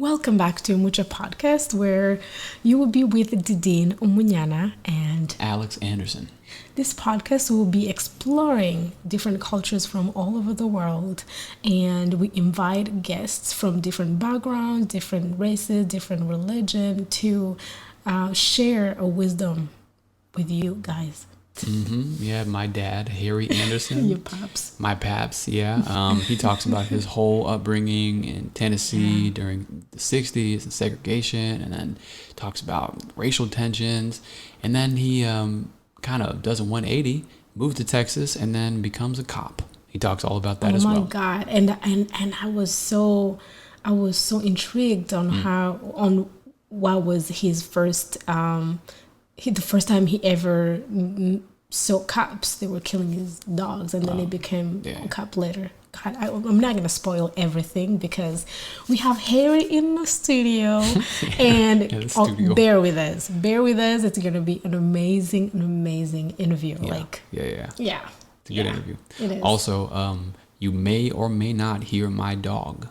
Welcome back to Mucha Podcast, where you will be with Dydine, Umunyana, and Alex Anderson. This podcast will be exploring different cultures from all over the world, and we invite guests from different backgrounds, different races, different religion to share a wisdom with you guys. Yeah, my dad, Harry Anderson. Your pops. My paps, yeah. He talks about his whole upbringing in Tennessee during the 60s and segregation, and then talks about racial tensions. And then he kind of does a 180, moves to Texas, and then becomes a cop. He talks all about that as well. Oh my God. And I was so intrigued on what was his first the first time he ever saw cops. They were killing his dogs, and then he became a cop later. God, I'm not gonna spoil everything because we have Harry in the studio, and bear with us. It's gonna be an amazing interview. Yeah. It's a good interview. It is. Also, you may or may not hear my dog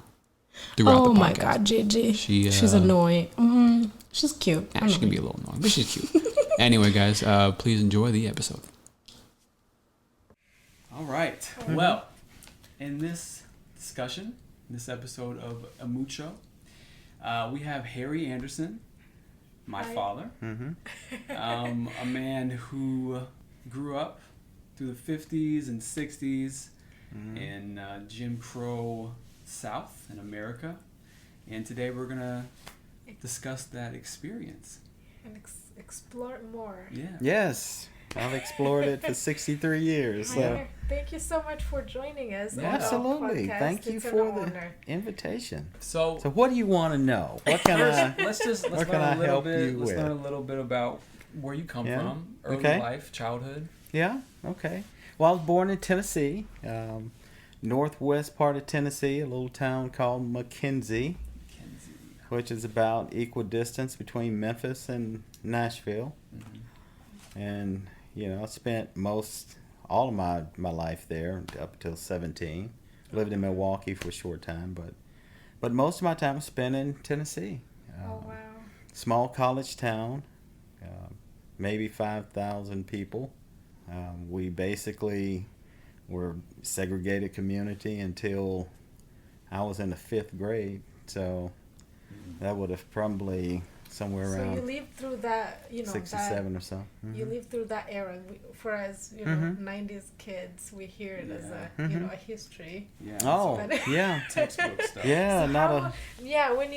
throughout the podcast. Oh my God, Gigi. She's annoying. She's cute. Yeah, she can be a little annoying, but she's cute. Anyway, guys, please enjoy the episode. All right. Well, in this discussion, this episode of Amucho, we have Harry Anderson, my father, a man who grew up through the 50s and 60s in Jim Crow South in America. And today we're going to discuss that experience. And explore more. Yeah. Yes. I've explored it for 63 years. So. Thank you so much for joining us. Absolutely. Thank you for the invitation. So what do you want to know? What can let's learn a little bit about where you come from, early life, childhood. Yeah. Okay. Well, I was born in Tennessee, northwest part of Tennessee, a little town called McKenzie, which is about equidistance between Memphis and Nashville. And, I spent all of my life there up until 17. Lived in Milwaukee for a short time, but most of my time was spent in Tennessee. Wow. Small college town, maybe 5,000 people. We basically were segregated community until I was in the 5th grade. So that would have probably somewhere around. So you lived through that, 67 or so. You lived through that era. For us, 90s kids, we hear it as a history. Yeah. Oh, yeah. Textbook stuff. Yeah, so when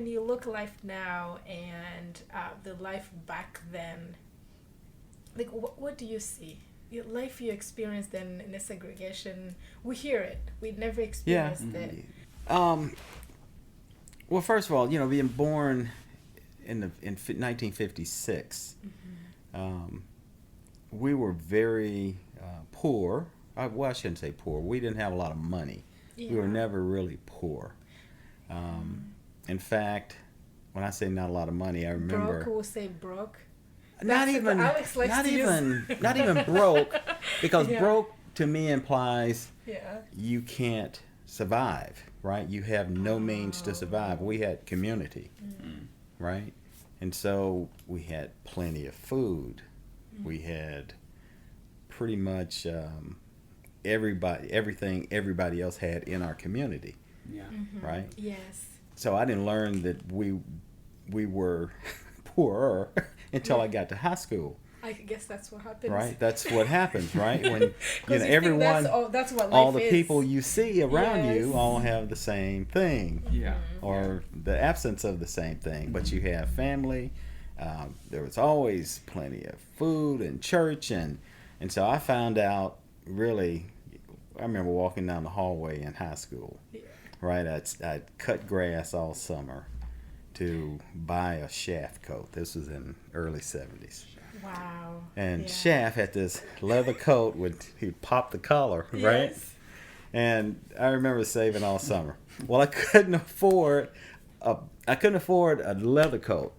you look life now and the life back then, like what do you see? Your life you experienced then in the segregation, we hear it. We never experienced it. Well, first of all, being born in 1956, we were very poor. I shouldn't say poor. We didn't have a lot of money. Yeah. We were never really poor. In fact, when I say not a lot of money, I remember. Broke, we'll say broke. Not even broke, because broke to me implies you can't survive, right? You have no means to survive. We had community, right? And so we had plenty of food. We had pretty much everything everybody else had in our community, right? Yes. So I didn't learn that we were poorer until I got to high school. I guess that's what happens. Right, that's what happens, right? When everyone, that's what life all the is. People you see around you all have the same thing, or the absence of the same thing. But you have family. There was always plenty of food and church, and so I found out really. I remember walking down the hallway in high school. Right, I'd cut grass all summer to buy a Shaft coat. This was in early 70s. Wow. And Shaft had this leather coat he'd pop the collar, right? And I remember saving all summer. Well, I couldn't afford a leather coat.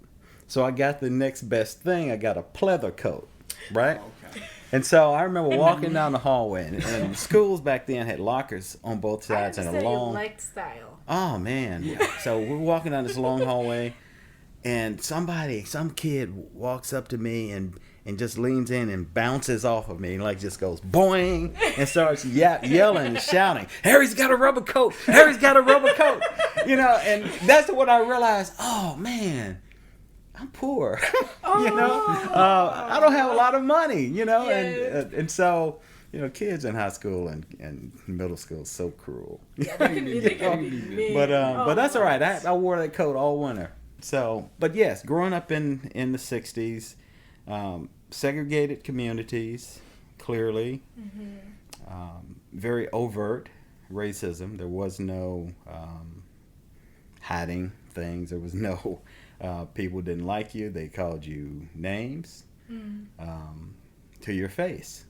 So I got the next best thing. I got a pleather coat. right? Okay. And so I remember walking down the hallway, and schools back then had lockers on both sides and a long. You liked style. Oh man! Yeah. So we're walking down this long hallway, and some kid walks up to me and just leans in and bounces off of me, and like just goes boing and starts yelling and shouting, "Harry's got a rubber coat! Harry's got a rubber coat!" You know, and that's when I realized, oh man, I'm poor. You know, I don't have a lot of money. You know, and so. You know, kids in high school and middle school is so cruel. Yeah, they can be But that's all right. I wore that coat all winter. So, but yes, growing up in the 60s, segregated communities, clearly, very overt racism. There was no hiding things. There was no people didn't like you. They called you names to your face.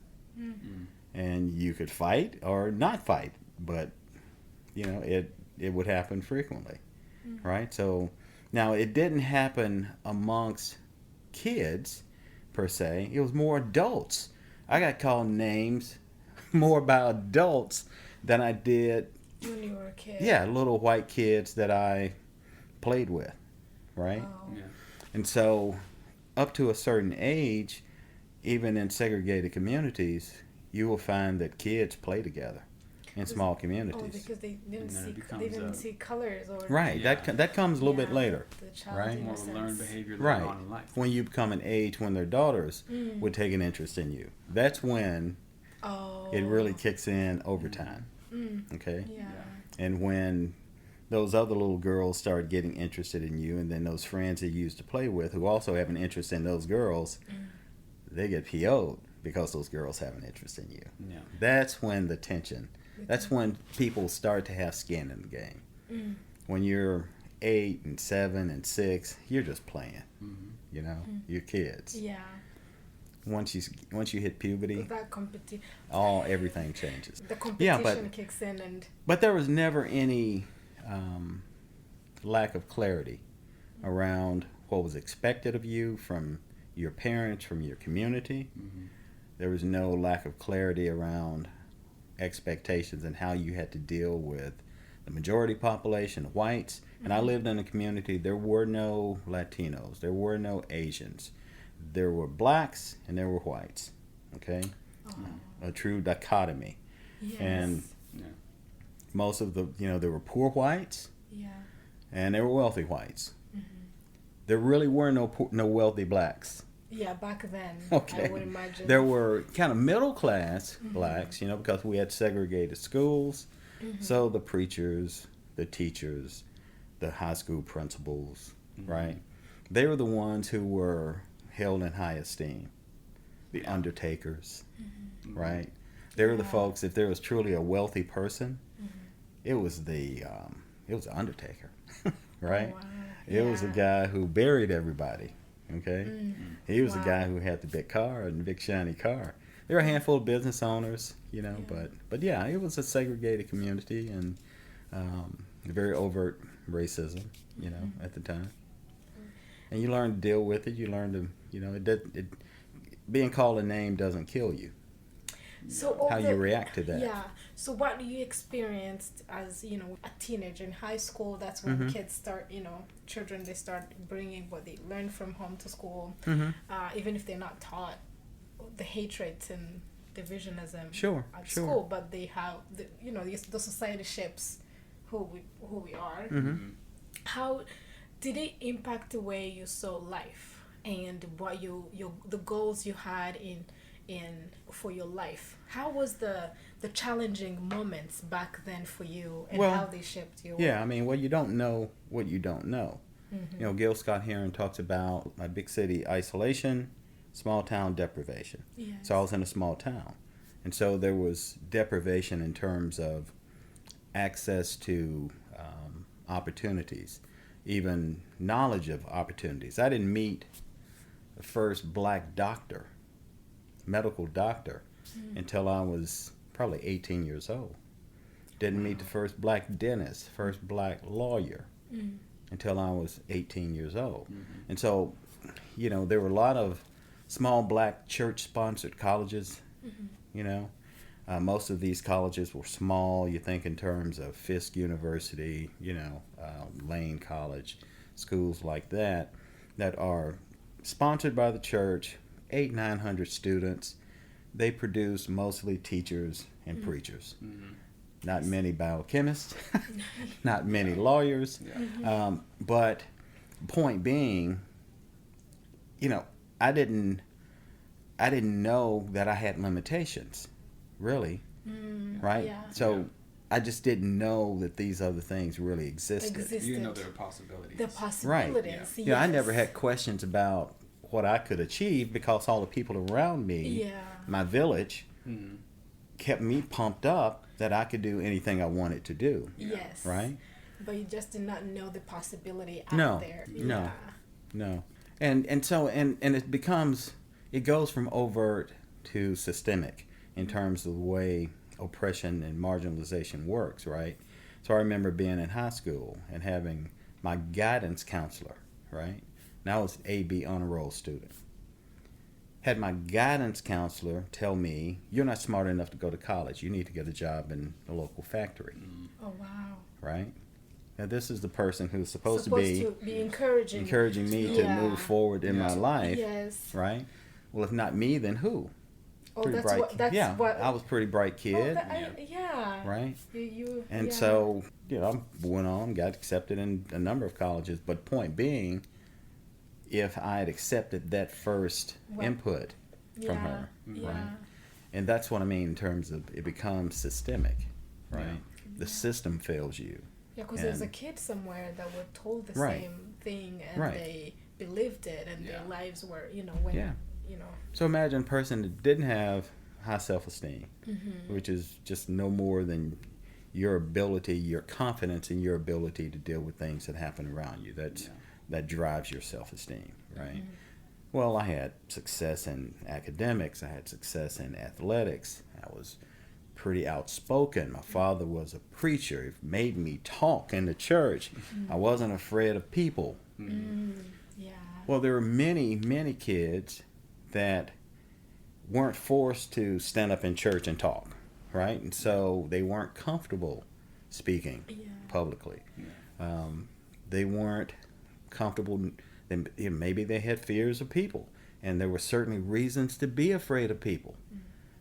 And you could fight or not fight, but you know it would happen frequently, right? So now it didn't happen amongst kids per se. It was more adults. I got called names more by adults than I did when you were a kid. Yeah, little white kids that I played with, right? Oh. Yeah. And so up to a certain age, even in segregated communities, you will find that kids play together in small communities. Oh, because they didn't becomes see colors or Right. Yeah. That comes a little bit later, the right? More of a learned behavior later Right. on in life. When you become an age when their daughters would take an interest in you. That's when it really kicks in over time. Okay? Yeah. And when those other little girls start getting interested in you, and then those friends that you used to play with who also have an interest in those girls, they get PO'd because those girls have an interest in you. Yeah. That's when the tension, that's when people start to have skin in the game. When you're 8 and 7 and 6, you're just playing. You know, you're kids. Yeah. Once you hit puberty, That competition. everything changes. The competition but kicks in and. But there was never any lack of clarity around what was expected of you from your parents, from your community. There was no lack of clarity around expectations and how you had to deal with the majority population, whites. And I lived in a community, there were no Latinos, there were no Asians. There were blacks and there were whites, okay? A true dichotomy. Yes. And most of the, there were poor whites and there were wealthy whites. There really were no wealthy blacks. Yeah, back then, Okay. I would imagine. There were kind of middle class blacks, because we had segregated schools. So the preachers, the teachers, the high school principals, right? They were the ones who were held in high esteem. The undertakers, right? They were the folks. If there was truly a wealthy person, it was the undertaker, right? Oh, wow. It was the guy who buried everybody. Okay, he was the guy who had the big car and the big shiny car. There were a handful of business owners, but yeah, it was a segregated community and very overt racism, at the time. And you learn to deal with it. You learn to, being called a name doesn't kill you. So how you react to that. Yeah. So what do you experience as, a teenager in high school? That's when kids start, children, they start bringing what they learn from home to school. Even if they're not taught the hatred and divisionism at school, but they have, the society shapes who we are. How did it impact the way you saw life and what the goals you had in for your life? How was the challenging moments back then for you, and how they shaped you? Yeah, I mean, you don't know what you don't know. Gil Scott Heron talks about my big city isolation, small town deprivation. Yes. So I was in a small town, and so there was deprivation in terms of access to opportunities, even knowledge of opportunities. I didn't meet the first black medical doctor until I was probably 18 years old. Didn't meet the first black dentist, first black lawyer until I was 18 years old. And so, there were a lot of small black church-sponsored colleges, you know. Most of these colleges were small. You think in terms of Fisk University, you know, Lane College, schools like that are sponsored by the church, 800-900 students. They produce mostly teachers and preachers. Not many biochemists, not many lawyers. But point being, you know, I didn't know that I had limitations, really, right? Yeah. So I just didn't know that these other things really existed. You didn't know there were possibilities. The possibilities. Right. Yes. You know, I never had questions about what I could achieve because all the people around me, my village, kept me pumped up that I could do anything I wanted to do. Yes. Right? But you just did not know the possibility out there. No. And so it goes from overt to systemic in terms of the way oppression and marginalization works, right? So I remember being in high school and having my guidance counselor, right? Now I was AB honor roll student. Had my guidance counselor tell me, you're not smart enough to go to college. You need to get a job in a local factory. Oh, wow. Right? Now this is the person who's supposed to be encouraging me to move forward in my life. Yes. Right? Well, if not me, then who? Oh, that's what. I was a pretty bright kid. Right? So, you know, I went on, got accepted in a number of colleges. But point being, if I had accepted that first input from her, right? And that's what I mean in terms of it becomes systemic, right? The system fails you. Yeah, because there's a kid somewhere that were told the same thing and they believed it and their lives were, you know, you know. So imagine a person that didn't have high self-esteem, which is just no more than your ability, your confidence in your ability to deal with things that happen around you. That drives your self-esteem, right? Well, I had success in academics. I had success in athletics. I was pretty outspoken. My father was a preacher. It made me talk in the church. I wasn't afraid of people. Well, there were many, many kids that weren't forced to stand up in church and talk, right? And so they weren't comfortable speaking publicly. They weren't comfortable. Maybe they had fears of people, and there were certainly reasons to be afraid of people,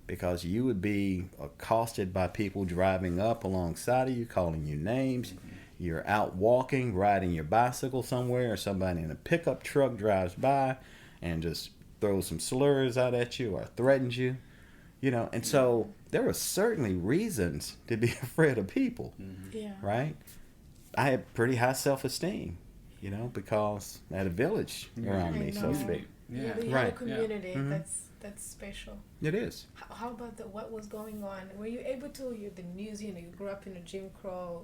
because you would be accosted by people driving up alongside of you, calling you names. You're out walking, riding your bicycle somewhere, or somebody in a pickup truck drives by and just throws some slurs out at you or threatens you, you know. And so there were certainly reasons to be afraid of people, right? I had pretty high self-esteem, you know, because I had a village around me, so to speak. You had a community. That's special. It is. How about what was going on? Were you able to hear the news? You know, you grew up in a Jim Crow.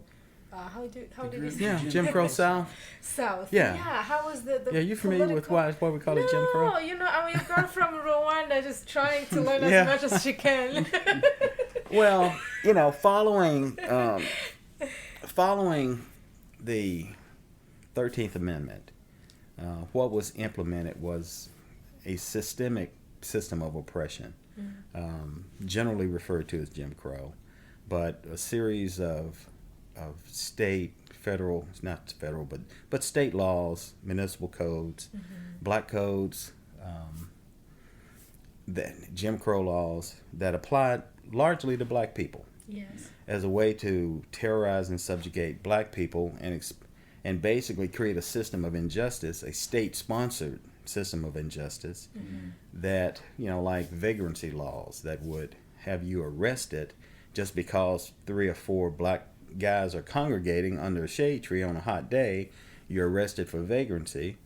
How did you say? Yeah, Jim Crow South. South. Yeah. How was the you familiar with what we call it Jim Crow? No, you know, I'm a girl from Rwanda just trying to learn as much as she can. Well, you know, following the 13th Amendment, what was implemented was a systemic system of oppression, generally referred to as Jim Crow, but a series of state, federal, not federal, but state laws, municipal codes, black codes, Jim Crow laws that applied largely to black people. Yes. As a way to terrorize and subjugate black people and basically create a system of injustice, a state-sponsored system of injustice that, you know, like vagrancy laws that would have you arrested just because 3 or 4 black guys are congregating under a shade tree on a hot day. You're arrested for vagrancy.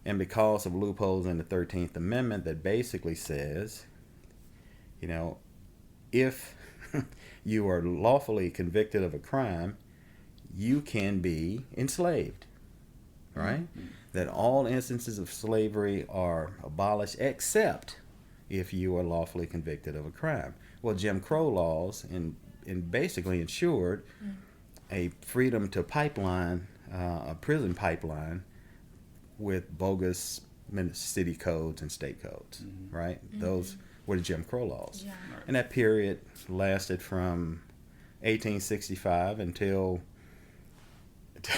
And because of loopholes in the 13th Amendment that basically says, you know, if you are lawfully convicted of a crime, you can be enslaved, right? That all instances of slavery are abolished except if you are lawfully convicted of a crime. Well, Jim Crow laws and basically ensured a freedom to pipeline, a prison pipeline with bogus city codes and state codes, right? Those were the Jim Crow laws. Yeah. Right. And that period lasted from 1865 until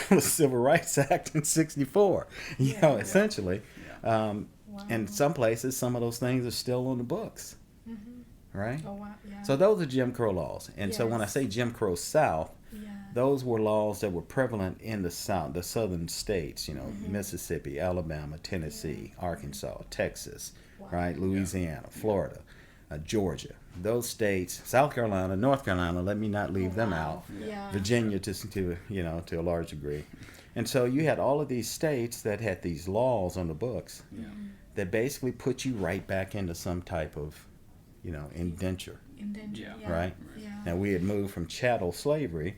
the Civil Rights Act in 64, essentially. Yeah. In some places, some of those things are still on the books, right? Oh, wow. Yeah. So those are Jim Crow laws. And so when I say Jim Crow South, those were laws that were prevalent in the South, the southern states, Mississippi, Alabama, Tennessee, Arkansas, Texas, right? Louisiana, Florida, Georgia. Those states, South Carolina, North Carolina, let me not leave them out. Yeah. Virginia to a large degree. And so you had all of these states that had these laws on the books that basically put you right back into some type of, indenture, right? Yeah. Now we had moved from chattel slavery,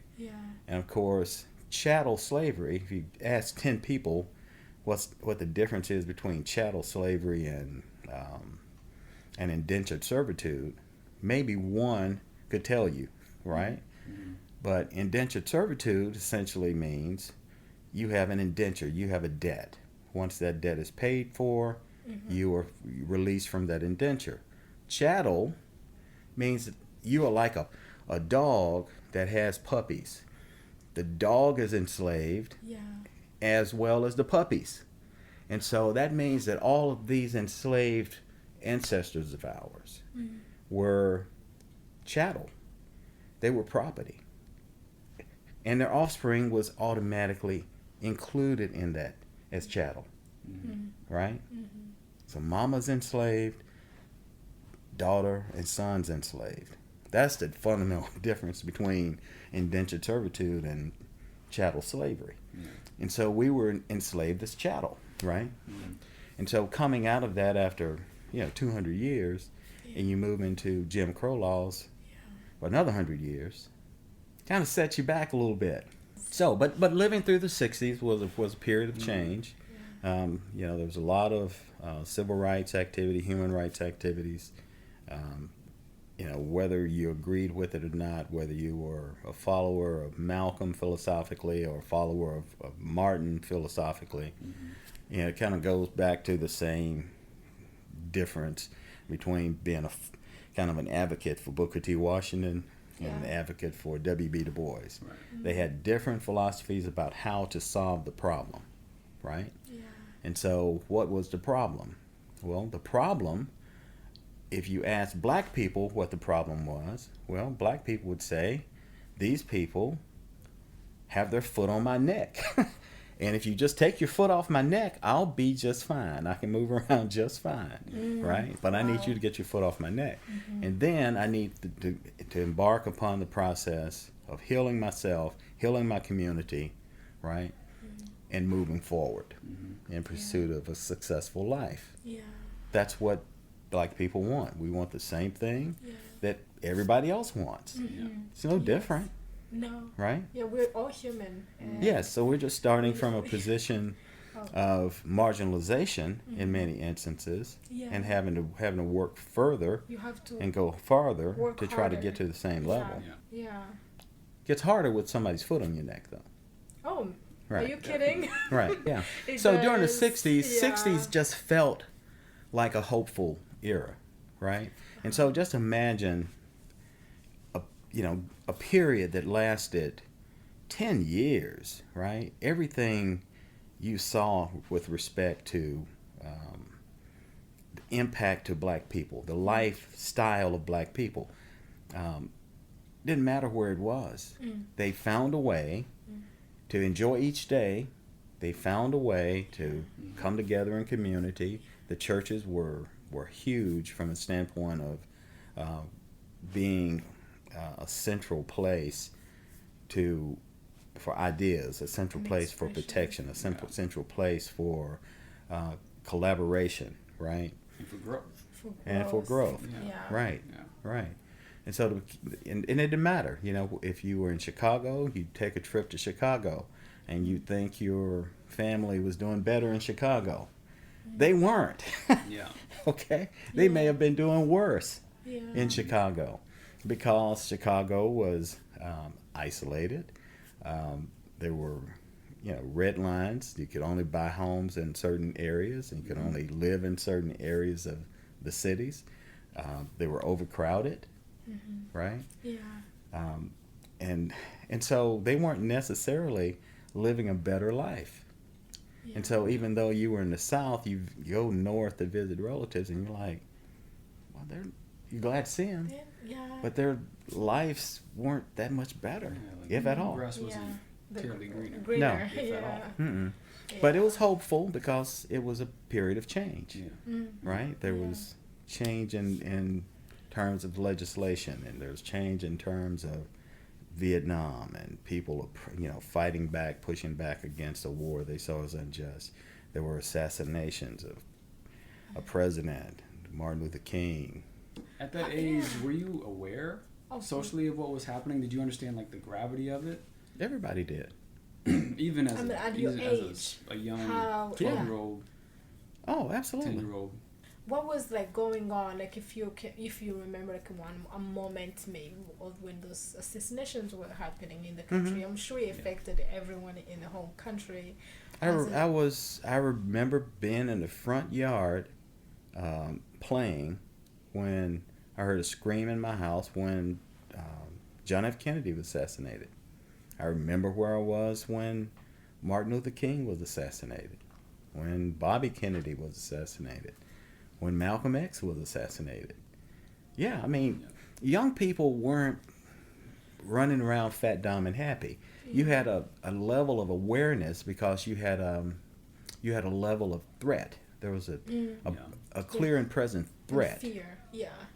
and of course, chattel slavery, if you ask 10 people what the difference is between chattel slavery and indentured servitude, maybe one could tell you, right? But indentured servitude essentially means you have an indenture, you have a debt. Once that debt is paid for, you are released from that indenture. Chattel means that you are like a dog that has puppies. The dog is enslaved as well as the puppies. And so that means that all of these enslaved ancestors of ours were chattel. They were property. And their offspring was automatically included in that as chattel. Right? So mama's enslaved, daughter and son's enslaved. That's the fundamental difference between indentured servitude and chattel slavery. And so we were enslaved as chattel, right? And so coming out of that after 200 years, and you move into Jim Crow laws for another 100 years, kind of sets you back a little bit. So, but living through the 60s was a period of change. There was a lot of civil rights activity, human rights activities. Whether you agreed with it or not, whether you were a follower of Malcolm philosophically or a follower of Martin philosophically, it kind of goes back to the same difference between being kind of an advocate for Booker T. Washington and an advocate for W.B. Du Bois. Right. They had different philosophies about how to solve the problem, right? Yeah. And so what was the problem? Well, the problem, if you ask black people what the problem was, well, black people would say, these people have their foot on my neck. And if you just take your foot off my neck, I'll be just fine. I can move around just fine, right? But I need you to get your foot off my neck. And then I need to embark upon the process of healing myself, healing my community, right? And moving forward in pursuit of a successful life. Yeah. That's what black people want. We want the same thing that everybody else wants. It's no different. No. Right? Yeah, we're all human. Yes, so we're just starting from a position of marginalization in many instances and having to work further and go farther to try to get to the same level. Yeah. Gets harder with somebody's foot on your neck though. Oh, right. Are you kidding? Right, yeah. So during the 60s just felt like a hopeful era, right? And so just imagine a period that lasted 10 years, right? Everything you saw with respect to the impact to black people, the lifestyle of black people, didn't matter where it was. They found a way to enjoy each day. They found a way to come together in community. The churches were huge from a standpoint of being a central place for ideas, a central place for protection, a central place for collaboration, right? And for growth. And for growth. Yeah. Right. Yeah. Right. And so, and it didn't matter, if you were in Chicago, you'd take a trip to Chicago, and you'd think your family was doing better in Chicago. They weren't. Okay? They may have been doing worse in Chicago because Chicago was isolated. There were red lines. You could only buy homes in certain areas, and you could only live in certain areas of the cities. They were overcrowded, right? Yeah. And so they weren't necessarily living a better life. Yeah. And so even though you were in the South, you go north to visit relatives, and you're like, well, you're glad to see them, Yeah. but their lives weren't that much better, if at all. Grass wasn't terribly greener. No. If at all. Mm-mm. But it was hopeful because it was a period of change, right? There was change in terms of legislation, and there's change in terms of Vietnam, and people, fighting back, pushing back against a war they saw as unjust. There were assassinations of a president, Martin Luther King. At that age, were you aware socially of what was happening? Did you understand like the gravity of it? Everybody did. Even as at your age, a young 12-year-old, oh, absolutely, 10-year-old. What was like going on? Like if you remember like a moment maybe of when those assassinations were happening in the country. I'm sure it affected everyone in the whole country. I remember being in the front yard playing when I heard a scream in my house when John F. Kennedy was assassinated. I remember where I was when Martin Luther King was assassinated, when Bobby Kennedy was assassinated, when Malcolm X was assassinated. Yeah, I mean, young people weren't running around fat, dumb, and happy. You had a level of awareness because you had a level of threat. There was a clear and present threat. And fear,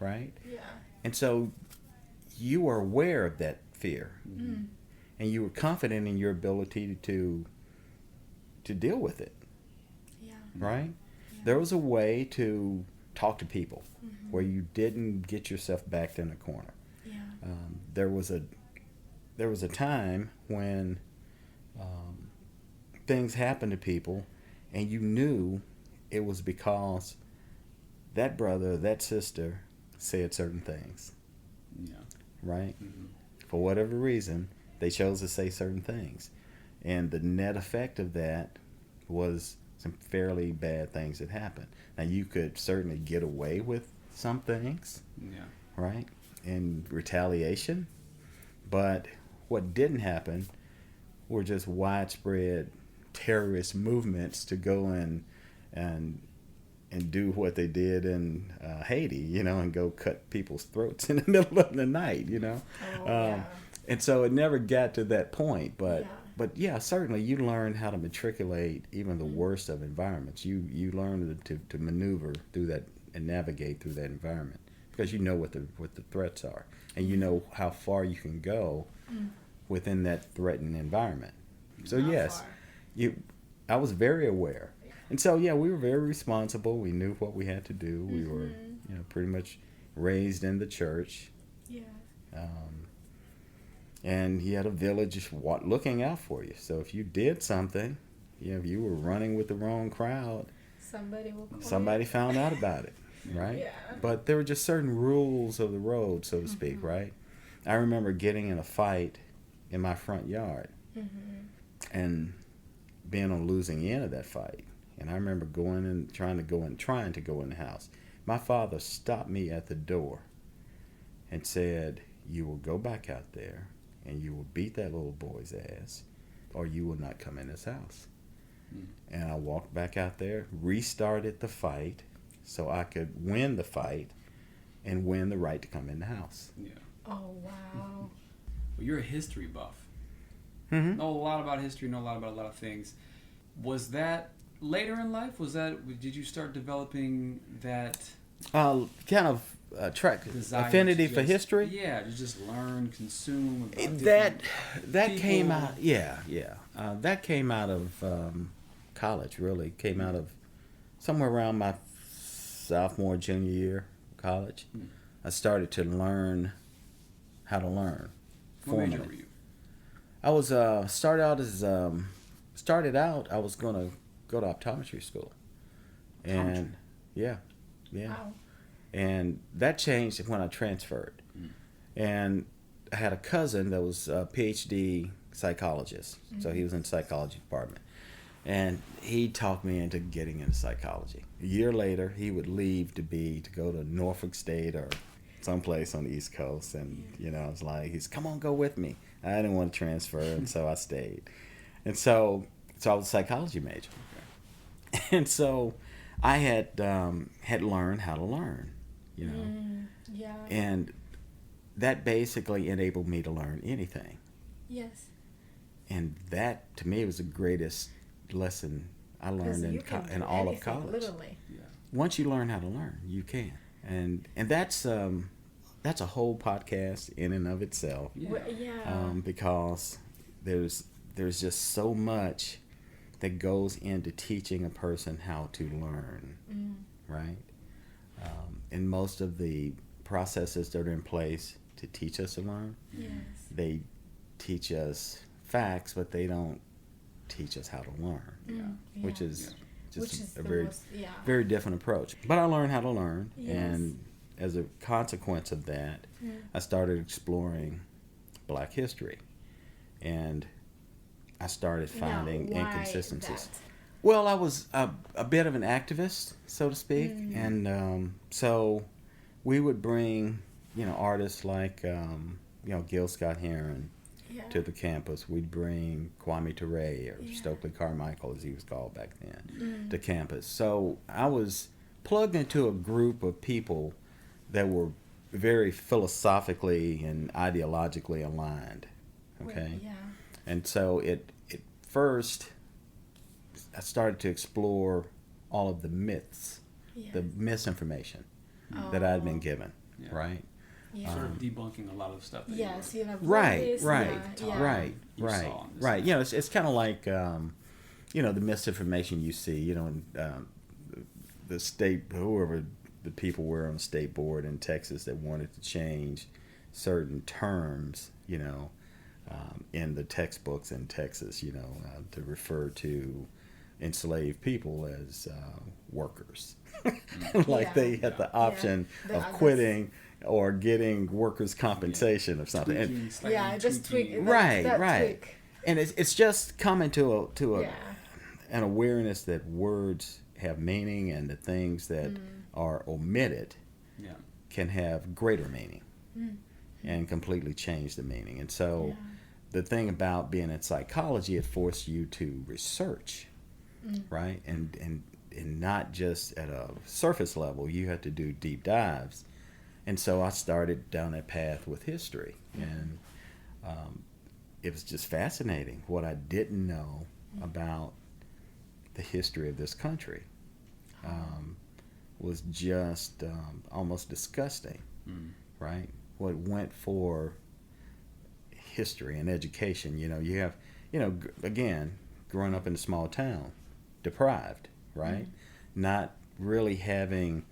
right? Yeah. And so you were aware of that fear, and you were confident in your ability to deal with it. Yeah. Right? Yeah. There was a way to talk to people where you didn't get yourself backed in a corner. Yeah. There was a time when things happened to people, and you knew it was because that brother, that sister said certain things. Yeah. Right? For whatever reason, they chose to say certain things. And the net effect of that was some fairly bad things that happened. Now, you could certainly get away with some things, right, in retaliation. But what didn't happen were just widespread terrorist movements to go and do what they did in Haiti, and go cut people's throats in the middle of the night, And so it never got to that point, but certainly you learn how to matriculate even the worst of environments. You learn to maneuver through that and navigate through that environment because you know what the threats are, and you know how far you can go within that threatened environment. So I was very aware. And so, we were very responsible. We knew what we had to do. We were, pretty much raised in the church. Yeah. And he had a village looking out for you. So if you did something, if you were running with the wrong crowd, somebody found out about it, right? Yeah. But there were just certain rules of the road, so to speak, right? I remember getting in a fight in my front yard and being on the losing end of that fight. And I remember trying to go in the house. My father stopped me at the door and said, "You will go back out there and you will beat that little boy's ass, or you will not come in this house." And I walked back out there, restarted the fight so I could win the fight and win the right to come in the house. Yeah. Oh, wow. Well, you're a history buff. Know a lot about history, know a lot about a lot of things. Was that later in life? Did you start developing that kind of affinity for history? Yeah, to just learn, consume. That came out. That came out of college. Really came out of somewhere around my sophomore, junior year of college. I started to learn how to learn. What major were you? I was started out. I was going to go to optometry school, and Wow. and that changed when I transferred. And I had a cousin that was a PhD psychologist. So he was in the psychology department. And he talked me into getting into psychology. A year later, he would leave to go to Norfolk State or someplace on the East Coast. And, I was like, come on, go with me. I didn't want to transfer, and so I stayed. And so I was a psychology major. Okay. And so I had learned how to learn, Yeah. And that basically enabled me to learn anything. Yes. And that, to me, was the greatest lesson I learned in all of college. Literally. Yeah. Once you learn how to learn, you can. And that's a whole podcast in and of itself. Yeah. Well, yeah. Because there's just so much that goes into teaching a person how to learn, right? And most of the processes that are in place to teach us to learn, Yes. they teach us facts, but they don't teach us how to learn, which is just a very different approach. But I learned how to learn, and as a consequence of that, I started exploring Black history, and I started finding inconsistencies. That? Well, I was a bit of an activist, so to speak, and so we would bring, artists like, Gil Scott-Heron to the campus. We'd bring Kwame Ture, or Stokely Carmichael, as he was called back then, to campus. So I was plugged into a group of people that were very philosophically and ideologically aligned. Okay? Yeah. And so it first, I started to explore all of the myths, the misinformation that I had been given, right? Yeah. Sort of debunking a lot of stuff. That Right. Yeah. It's kind of like, the misinformation you see, in the state, whoever the people were on the state board in Texas that wanted to change certain terms, in the textbooks in Texas, to refer to enslaved people as workers. They had the option of quitting or getting workers' compensation or something. Just tweak. Right. Tweak. And it's just coming to an awareness that words have meaning, and the things that are omitted can have greater meaning and completely change the meaning. And so the thing about being in psychology, it forced you to research, right? And not just at a surface level. You had to do deep dives. And so I started down that path with history. And it was just fascinating what I didn't know about the history of this country. Was just almost disgusting, right? What went for history and education. You have, again, growing up in a small town, deprived, right? Not really having,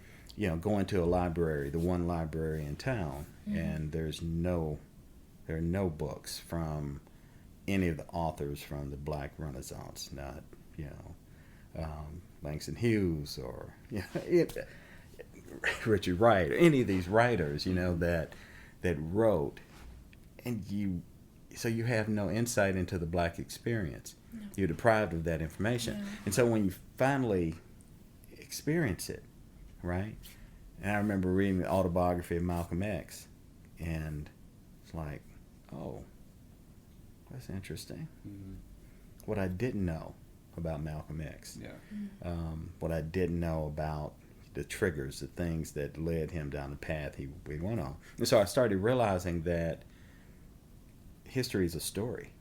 going to a library, the one library in town, and there are no books from any of the authors from the Black Renaissance, not, Langston Hughes or Richard Wright, or any of these writers, that wrote, and so you have no insight into the Black experience. No. You're deprived of that information. Yeah. And so when you finally experience it, right? And I remember reading the autobiography of Malcolm X, and it's like, oh, that's interesting. What I didn't know about Malcolm X. What I didn't know about the triggers, the things that led him down the path he went on. And so I started realizing that history is a story,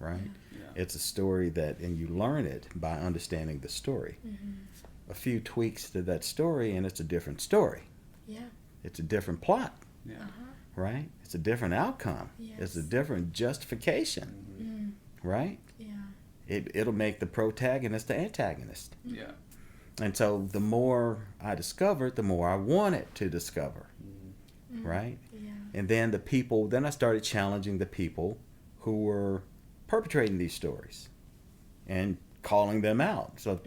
right? Yeah. It's a story and you learn it by understanding the story. A few tweaks to that story, and it's a different story. Yeah. It's a different plot. Yeah. Right? It's a different outcome. Yes. It's a different justification. Right? Yeah. It'll make the protagonist the antagonist. Yeah. And so the more I discovered, the more I wanted to discover. Right? Yeah. And then then I started challenging the people who were perpetrating these stories and calling them out. So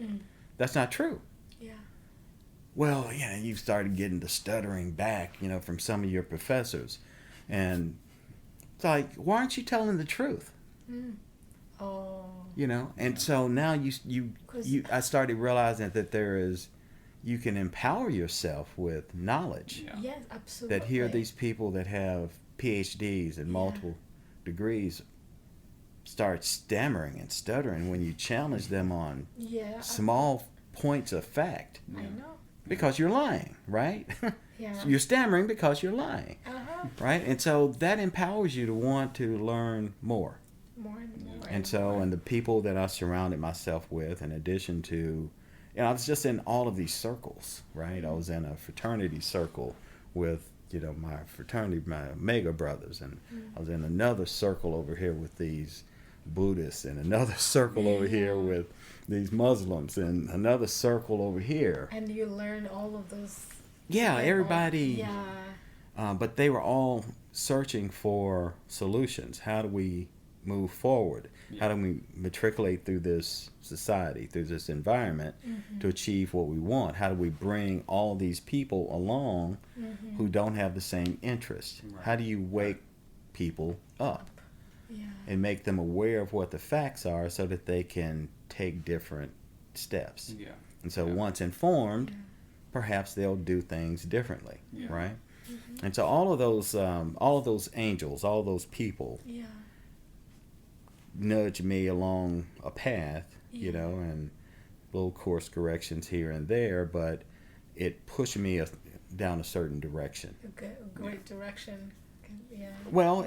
that's not true. Yeah. Well, you started getting the stuttering back, from some of your professors. And It's like, why aren't you telling the truth? Oh. You know, and so now I started realizing that you can empower yourself with knowledge. Yeah. Yes, absolutely. That here are these people that have PhDs and multiple degrees start stammering and stuttering when you challenge them on small points of fact. I know. Because you're lying, right? Yeah. You're stammering because you're lying, right? And so that empowers you to want to learn more. More and more. And so, and the people that I surrounded myself with, in addition to, I was just in all of these circles, right? I was in a fraternity circle with, my fraternity, my Omega brothers, and I was in another circle over here with these Buddhists, and another circle over here with these Muslims, and another circle over here. And you learn all of those. Yeah, everybody. Yeah. But they were all searching for solutions. How do we move forward? How do we matriculate through this society, through this environment, to achieve what we want? How do we bring all these people along who don't have the same interest? Right. How do you wake people up and make them aware of what the facts are so that they can take different steps? Yeah. And so once informed, perhaps they'll do things differently, right? And so all of those angels, all of those people nudge me along a path, and little course corrections here and there, but it pushed me down a certain direction. A great direction. Yeah. Well,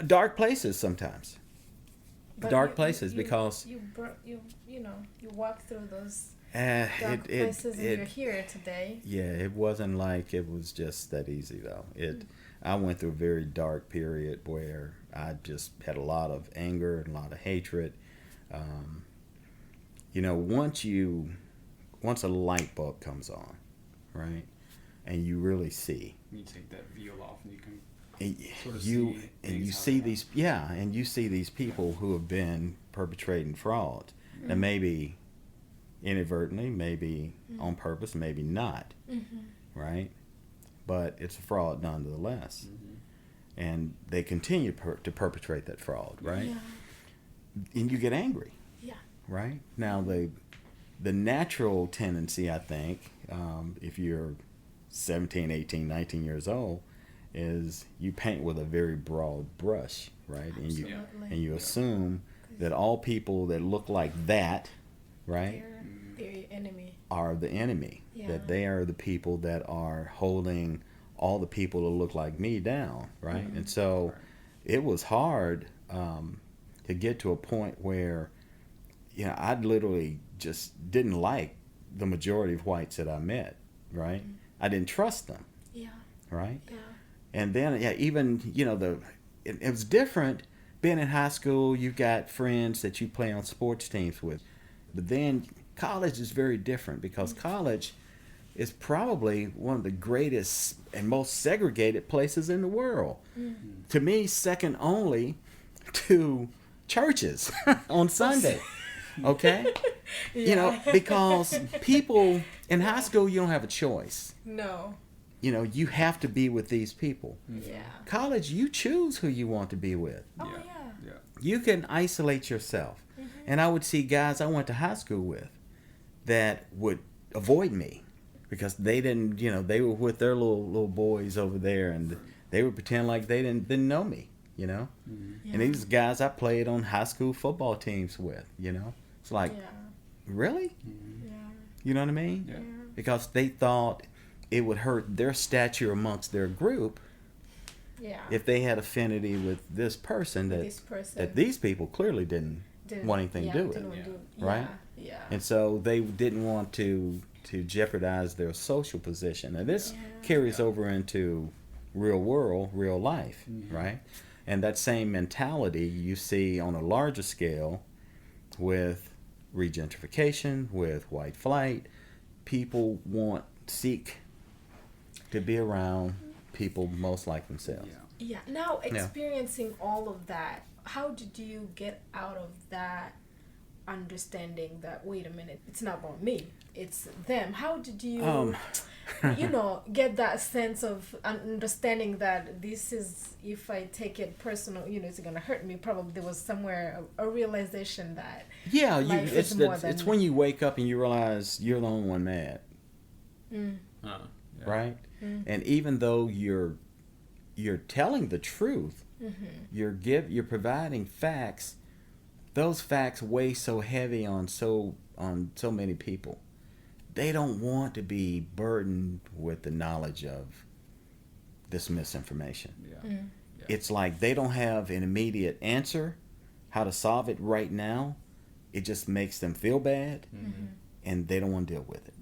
dark places sometimes. But Dark places because you walk through those dark places and you're here today. Yeah, it wasn't like it was just that easy though. I went through a very dark period where I just had a lot of anger and a lot of hatred. Once a light bulb comes on, right, and you really see. You take that veil off and you can. You see these people who have been perpetrating fraud, and maybe inadvertently, maybe on purpose, maybe not, right? But it's a fraud nonetheless, and they continue to perpetrate that fraud, right? And you get angry, right? Now the natural tendency, I think, if you're 17, 18, 19 years old, is you paint with a very broad brush, right? Absolutely. And you assume that all people that look like that, right, they're enemy. Are the enemy. That they are the people that are holding all the people that look like me down, right? And so it was hard to get to a point where, I literally just didn't like the majority of whites that I met, right? I didn't trust them, right? Yeah. And then, even, it was different being in high school. You've got friends that you play on sports teams with. But then college is very different because college is probably one of the greatest and most segregated places in the world. To me, second only to churches on Sunday. Okay? Because people in high school, you don't have a choice. No. You have to be with these people. Yeah. College, you choose who you want to be with. Oh, yeah. You can isolate yourself. And I would see guys I went to high school with that would avoid me because they didn't, they were with their little boys over there and they would pretend like they didn't know me, And these guys I played on high school football teams with, It's like, really? Yeah. You know what I mean? Yeah. Because they thought it would hurt their stature amongst their group if they had affinity with this person that these people clearly didn't want anything to do with, right? Yeah. And so they didn't want to jeopardize their social position. And this carries over into real world, real life, right? And that same mentality you see on a larger scale with regentrification, with white flight. People seek to be around people most like themselves. Yeah. Now, experiencing all of that, how did you get out of that understanding that, wait a minute, it's not about me, it's them? How did you get that sense of understanding that this is, if I take it personal, it's gonna hurt me. Probably there was somewhere a realization that it's when you wake up and you realize you're the only one mad, right? And even though you're telling the truth, you're providing facts. Those facts weigh so heavy on so many people. They don't want to be burdened with the knowledge of this misinformation. It's like they don't have an immediate answer how to solve it right now. It just makes them feel bad, and they don't want to deal with it.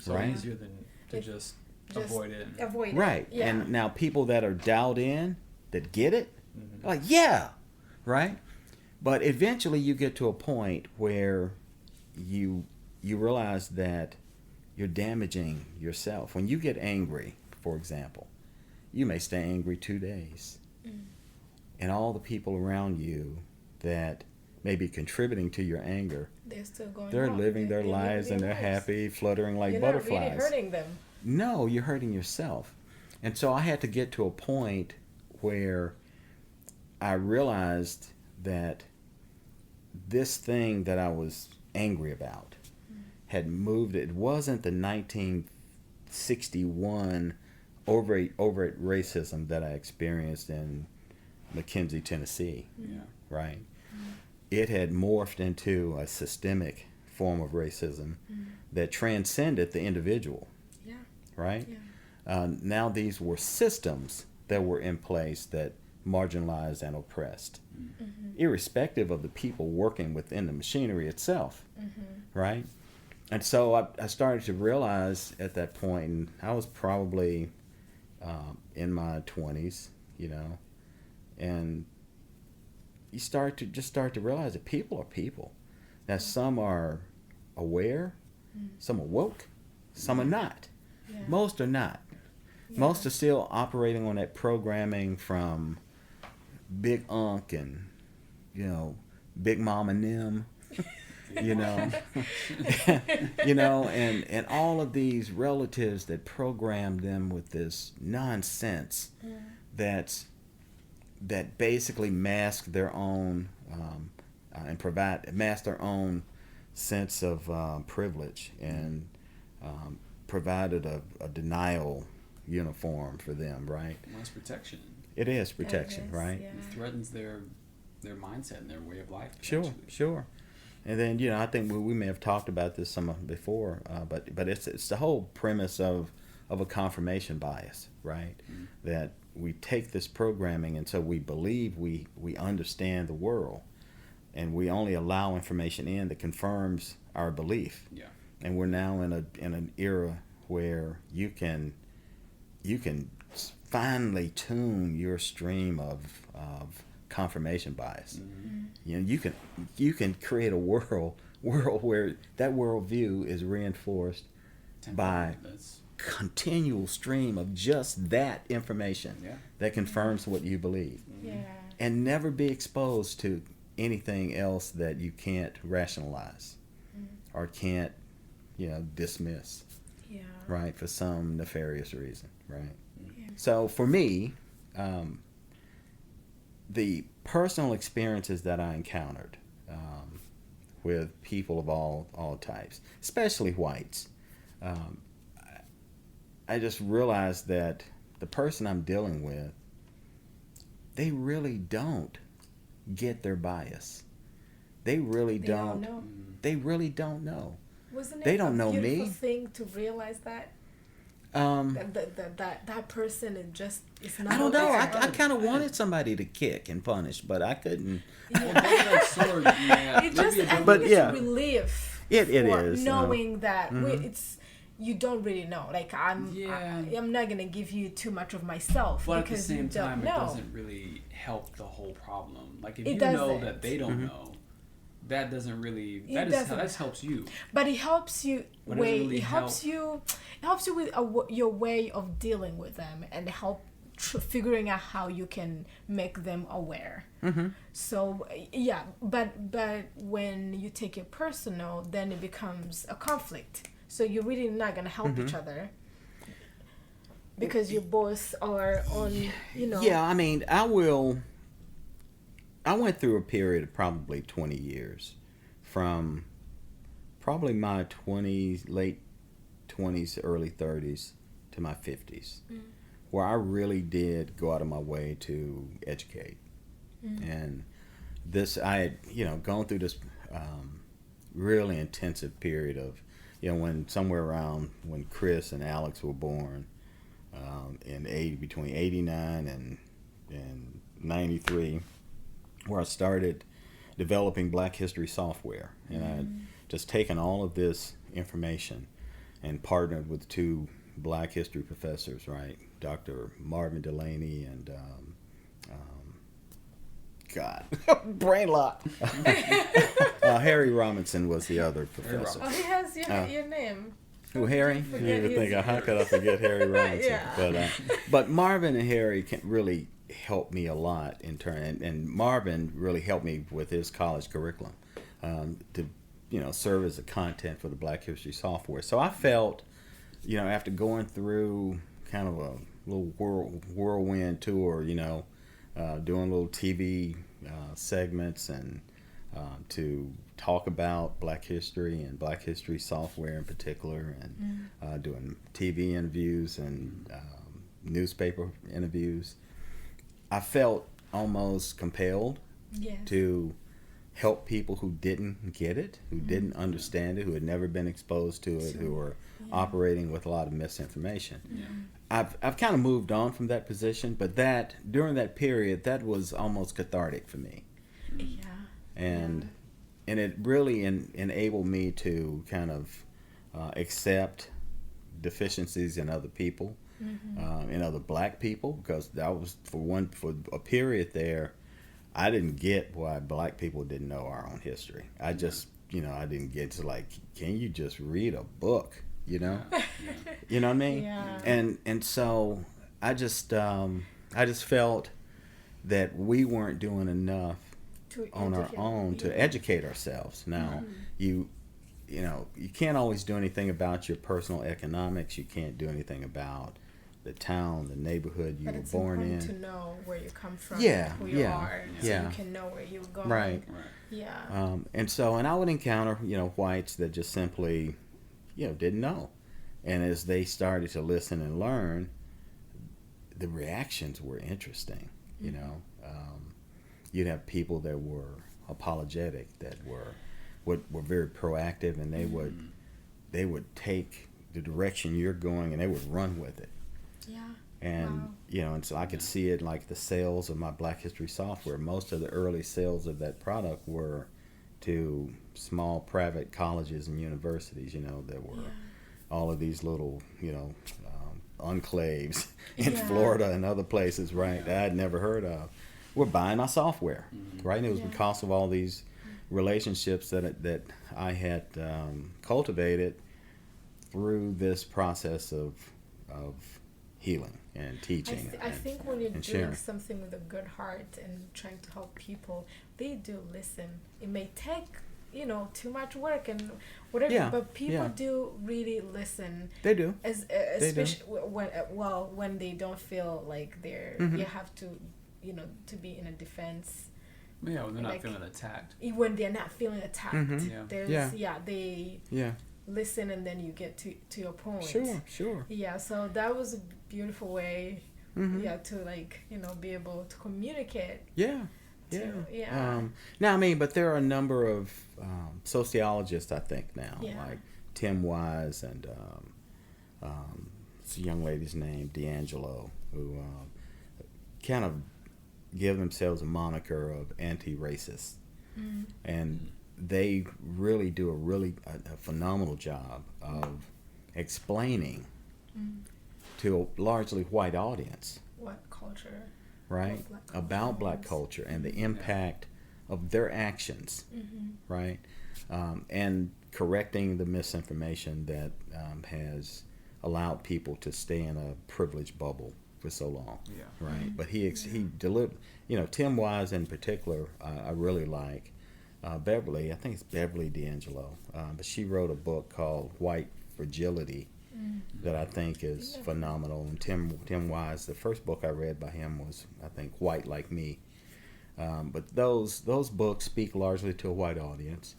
So easier than to just avoid it. Right. And now people that are dialed in, that get it, like, yeah, right? But eventually you get to a point where you realize that you're damaging yourself. When you get angry, for example, you may stay angry 2 days. And all the people around you that may be contributing to your anger, they're living their lives and they're happy, fluttering like butterflies. You're not really hurting them. No, you're hurting yourself. And so I had to get to a point where I realized that this thing that I was angry about had moved. It wasn't the 1961 overt racism that I experienced in McKenzie, Tennessee. Right? It had morphed into a systemic form of racism that transcended the individual. Right? Now these were systems that were in place that marginalized and oppressed, irrespective of the people working within the machinery itself. Right? And so I started to realize at that point, and I was probably in my 20s, and you start to realize that people are people. That some are aware, some are woke, some are not. Most are not. Most are still operating on that programming from Big Unc and, Big Mom and them, and all of these relatives that program them with this nonsense that basically mask their own and mask their own sense of privilege and provided a denial uniform for them, right? Well, it's protection. It is protection, right? It threatens their mindset and their way of life. Sure. And then, I think we may have talked about this some before, but it's the whole premise of a confirmation bias, right? That we take this programming, and so we believe we understand the world, and we only allow information in that confirms our belief. And we're now in an era where you can finely tune your stream of confirmation bias. You can create a world where that worldview is reinforced by continual stream of just that information that confirms what you believe, and never be exposed to anything else that you can't rationalize or can't dismiss, right, for some nefarious reason, right? So for me, the personal experiences that I encountered with people of all types, especially whites, I just realized that the person I'm dealing with, they really don't get their bias. They really don't know. They really don't know. Wasn't they it don't a know beautiful me. thing to realize that? That person is not. I don't know. I kind of wanted somebody to kick and punish, but I couldn't. It's relief. It is knowing that you don't really know. Like I'm not gonna give you too much of myself, but because at the same time, it doesn't really help the whole problem. Like if you know that they don't know. That doesn't really. That helps you. But it helps you. It helps you with your way of dealing with them, and figuring out how you can make them aware. So but when you take it personal, then it becomes a conflict. So you're really not gonna help each other because you both are on, Yeah, I mean, I went through a period of probably 20 years, from probably my 20s, late 20s, early 30s to my 50s, where I really did go out of my way to educate. And I had, gone through this really intensive period of, when somewhere around when Chris and Alex were born, between 89 and 93, where I started developing Black History software. And I had just taken all of this information and partnered with two Black History professors, right? Dr. Marvin Delaney and, brain lock. Harry Robinson was the other professor. Oh, he has your name. Who, Harry? You need to think, how could I forget Harry Robinson? Yeah. But Marvin and Harry can really helped me a lot in turn, and Marvin really helped me with his college curriculum to serve as the content for the Black History software. So I felt, after going through kind of a little whirlwind tour, doing little TV segments and to talk about Black history and Black history software in particular, and doing TV interviews and newspaper interviews, I felt almost compelled to help people who didn't get it, who didn't understand it, who had never been exposed to it, who were operating with a lot of misinformation. I've kind of moved on from that position, but during that period, that was almost cathartic for me. And it really enabled me to kind of accept deficiencies in other people, in other Black people, because that was for a period there, I didn't get why Black people didn't know our own history. I just, I didn't get to, like, can you just read a book, You know what I mean? Yeah. And so I just felt that we weren't doing enough on our own to educate ourselves. Now, you can't always do anything about your personal economics. You can't do anything about the town, the neighborhood you were born in. But it's important to know where you come from, who you are, so you can know where you're going. Right. Yeah. And I would encounter, whites that just simply, didn't know. And as they started to listen and learn, the reactions were interesting, You'd have people that were apologetic, that were very proactive, and they would take the direction you're going and they would run with it. Yeah. And and so I could see it like the sales of my Black History software. Most of the early sales of that product were to small private colleges and universities, that were all of these little, enclaves in Florida and other places, right, that I'd never heard of. We're buying our software, right? And it was because of all these relationships that I had cultivated through this process of healing and teaching. I think when you're doing sharing something with a good heart and trying to help people, they do listen. It may take too much work and whatever, but people do really listen. They do. Especially when they don't feel like they're you have to to be in a defense. Yeah, when they're not feeling attacked. When they're not feeling attacked, they Yeah. listen, and then you get to your point. Sure. Yeah, so that was a beautiful way, to be able to communicate. Yeah. Now, but there are a number of sociologists, I think now, like Tim Wise and it's a young lady's name, D'Angelo, who kind of give themselves a moniker of anti-racist, and they really do a phenomenal job of explaining to a largely white audience what culture, right, about Black culture and the impact of their actions, right, and correcting the misinformation that has allowed people to stay in a privileged bubble for so long, right? But he delivered, Tim Wise in particular, I really like. Beverly, I think it's Beverly D'Angelo, but she wrote a book called White fragility that I think is phenomenal. And Tim Wise, the first book I read by him was, I think, White Like Me. But those books speak largely to a white audience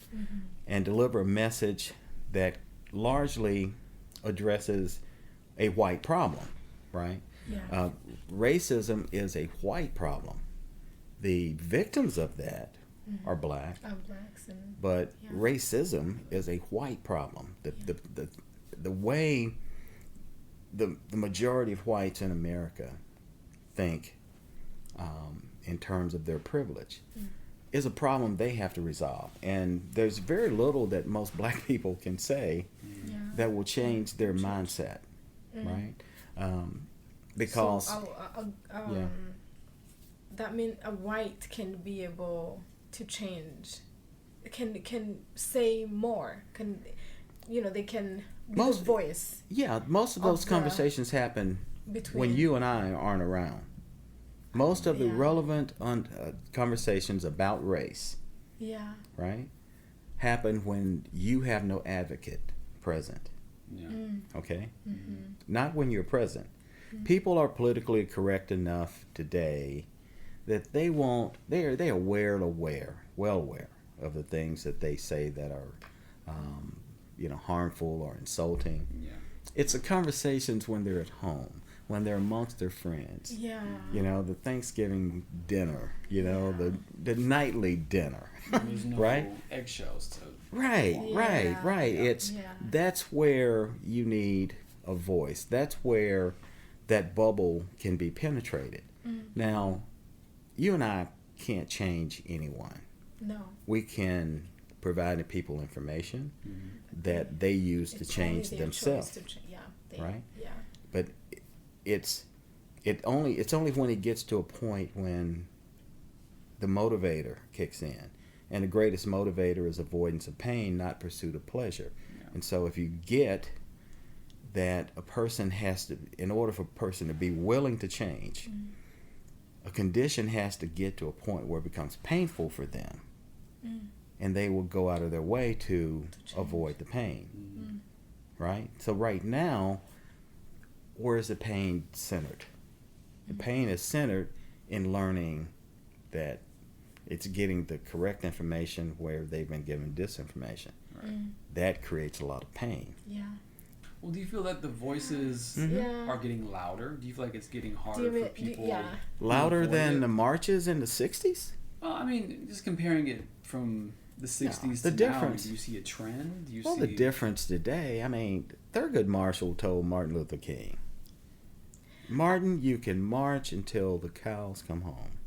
and deliver a message that largely addresses a white problem, right? Yeah. Racism is a white problem. The victims of that are black, Blacks and, but racism is a white problem. The way the majority of whites in America think in terms of their privilege is a problem they have to resolve. And there's very little that most black people can say that will change their mindset, right? Because that means a white can be able to change, can say more, they can be the voice. Yeah, most of those conversations happen when you and I aren't around. Most of the relevant conversations about race, right, happen when you have no advocate present. Okay? Not when you're present. People are politically correct enough today that they're well aware of the things that they say that are harmful or insulting. It's the conversations when they're at home, when they're amongst their friends. The Thanksgiving dinner, the nightly dinner. There's no right? eggshells to Right. That's where you need a voice. That's where that bubble can be penetrated. Now, you and I can't change anyone. No. We can provide people information that they use to change themselves. Right? Yeah. But it's only when it gets to a point when the motivator kicks in. And the greatest motivator is avoidance of pain, not pursuit of pleasure. And so if you get that a person has to, in order for a person to be willing to change, a condition has to get to a point where it becomes painful for them. And they will go out of their way to avoid the pain. Right? So right now, where is the pain centered? The pain is centered in learning that it's getting the correct information where they've been given disinformation. That creates a lot of pain. Well, do you feel that the voices are getting louder? Do you feel like it's getting harder for people? Louder than the marches in the 60s? Well, I mean, just comparing it from the 60s to difference. now, do you see a trend? The difference today, I mean, Thurgood Marshall told Martin Luther King, Martin, you can march until the cows come home.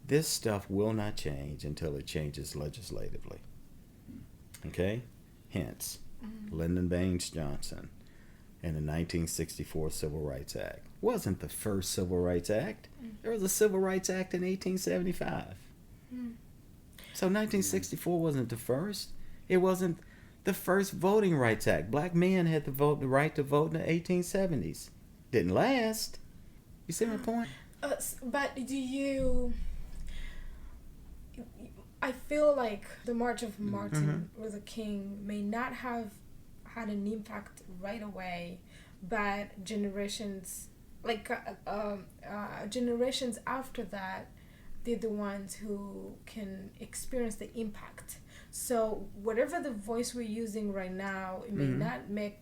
This stuff will not change until it changes legislatively. Okay? Hence, Lyndon Baines Johnson and the 1964 Civil Rights Act. Wasn't the first Civil Rights Act. There was a Civil Rights Act in 1875. So 1964 wasn't the first. It wasn't the first Voting Rights Act. Black men had the right to vote in the 1870s. Didn't last. You see my point? But I feel like the March of Martin Luther King may not have had an impact right away, but generations after that, they're the ones who can experience the impact. So whatever the voice we're using right now, it may not make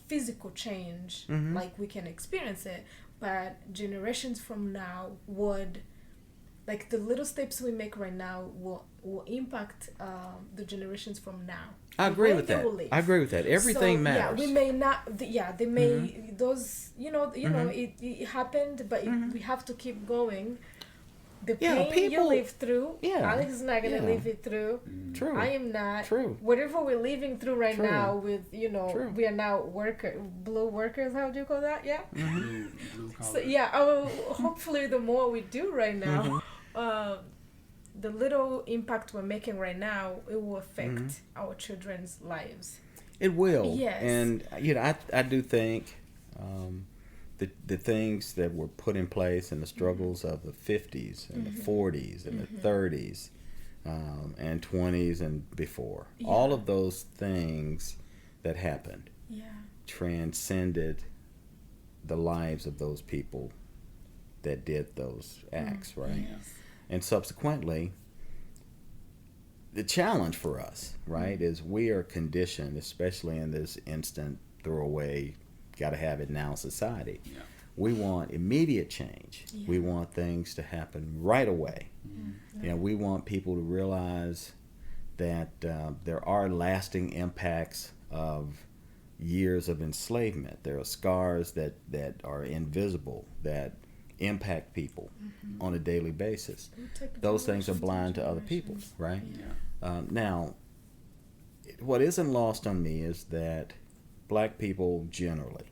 physical change like we can experience it, but generations from now would, like, the little steps we make right now will impact the generations from now. I agree with that. Everything matters. Yeah, we may not. They may those. It happened, but we have to keep going. The pain you live through, Alex is not gonna live it through. True. I am not. True. Whatever we're living through right now, with we are now blue workers. How do you call that? Yeah. Blue So hopefully, the more we do right now, the little impact we're making right now, it will affect our children's lives. It will. Yes. And I do think the things that were put in place and the struggles of the 50s and the 40s and the 30s and 20s and before, all of those things that happened Yeah. transcended the lives of those people that did those acts, right? Yes. And subsequently, the challenge for us, right, is we are conditioned, especially in this instant throwaway, gotta have it now society. Yeah. We want immediate change. Yeah. We want things to happen right away. Mm-hmm. You know, we want people to realize that there are lasting impacts of years of enslavement. There are scars that are invisible, that impact people on a daily basis. Those things are blind to other people, right? Yeah. Now, what isn't lost on me is that black people generally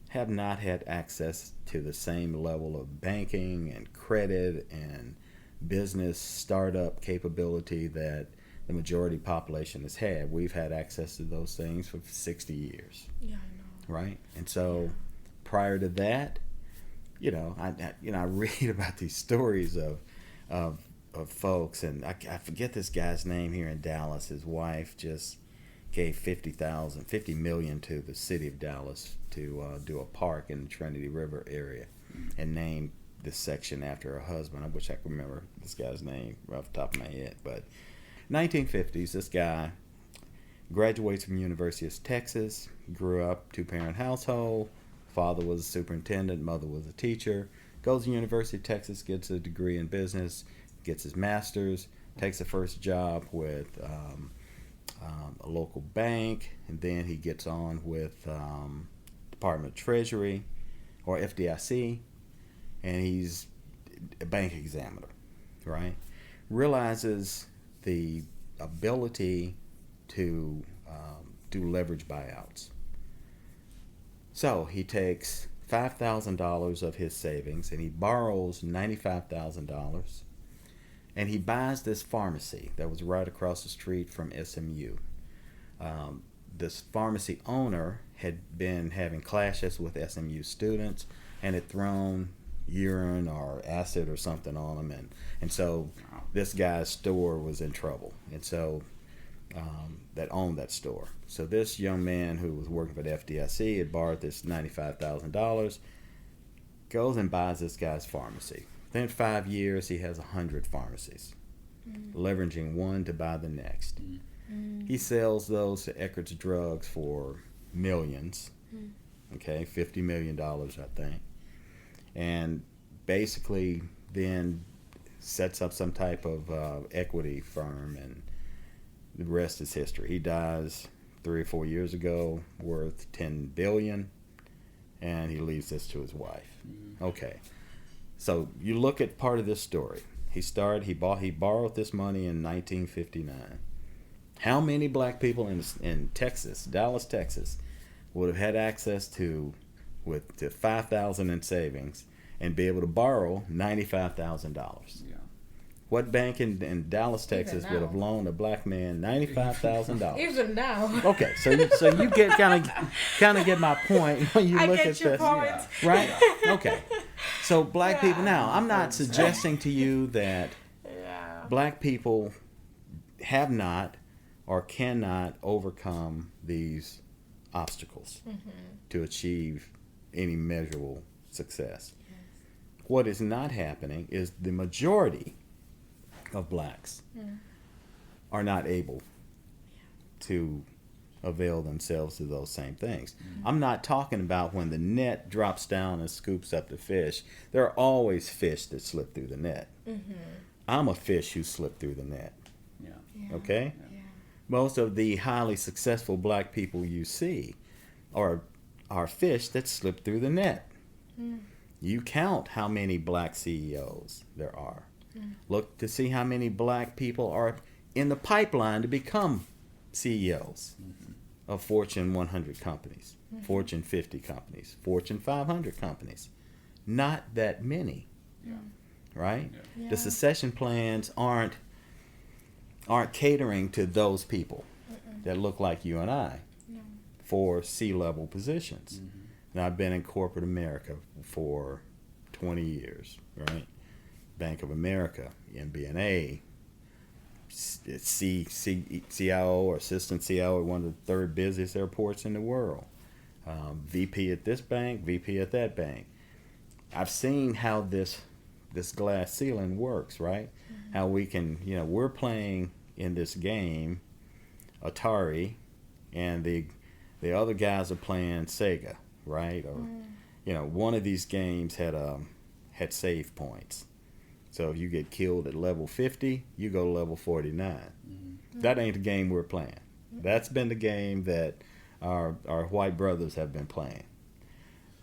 have not had access to the same level of banking and credit and business startup capability that the majority population has had. We've had access to those things for 60 years. Yeah, I know. Right? And so prior to that, you know, I read about these stories of folks, and I forget this guy's name here in Dallas. His wife just gave $50 million to the city of Dallas to do a park in the Trinity River area, and named this section after her husband. I wish I could remember this guy's name off the top of my head. But 1950s, this guy graduates from University of Texas, grew up two-parent household. Father was a superintendent, mother was a teacher. Goes to University of Texas, gets a degree in business, gets his master's, takes the first job with a local bank, and then he gets on with Department of Treasury, or FDIC, and he's a bank examiner, right? Realizes the ability to do leverage buyouts. So he takes $5,000 of his savings and he borrows $95,000, and he buys this pharmacy that was right across the street from SMU. This pharmacy owner had been having clashes with SMU students and had thrown urine or acid or something on them, and so this guy's store was in trouble, and so that owned that store. So this young man who was working for the FDIC had borrowed this $95,000, goes and buys this guy's pharmacy. Within 5 years, he has 100 pharmacies, leveraging one to buy the next. He sells those to Eckert's Drugs for millions, okay, $50 million, I think, and basically then sets up some type of equity firm, and the rest is history. He dies 3 or 4 years ago, worth $10 billion, and he leaves this to his wife. Okay, so you look at part of this story. He borrowed this money in 1959. How many black people in Texas, Dallas, Texas, would have had access to $5,000 in savings and be able to borrow $95,000? Yeah. What bank in Dallas, Texas would have loaned a black man $95,000? Even now. Okay, so you get kind of get my point when you look at this, right? Okay, so black people. Now, I'm not suggesting to you that black people have not or cannot overcome these obstacles to achieve any measurable success. What is not happening is the majority of blacks are not able to avail themselves to those same things. I'm not talking about when the net drops down and scoops up the fish. There are always fish that slip through the net. I'm a fish who slipped through the net. Okay? Most of the highly successful black people you see are fish that slip through the net. You count how many black CEOs there are. Look to see how many black people are in the pipeline to become CEOs of Fortune 100 companies, Fortune 50 companies, Fortune 500 companies. Not that many, right? The succession plans aren't catering to those people that look like you and I for C-level positions. Now, I've been in corporate America for 20 years, right? Bank of America, MBNA, CIO or assistant CIO at one of the third busiest airports in the world. VP at this bank, VP at that bank. I've seen how this glass ceiling works, right? Mm-hmm. How we can, we're playing in this game, Atari, and the other guys are playing Sega, right? Or, one of these games had save points. So if you get killed at level 50, you go to level 49. Mm-hmm. That ain't the game we're playing. That's been the game that our white brothers have been playing.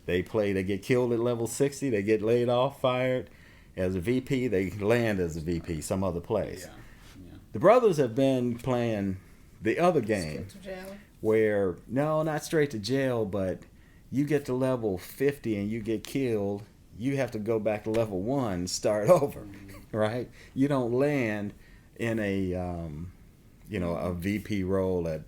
They get killed at level 60, they get laid off, fired. As a VP, they land as a VP some other place. Yeah. The brothers have been playing the other game. Straight to jail. Where, no, not straight to jail, but you get to level 50 and you get killed, you have to go back to level 1 and start over, right? You don't land in a VP role at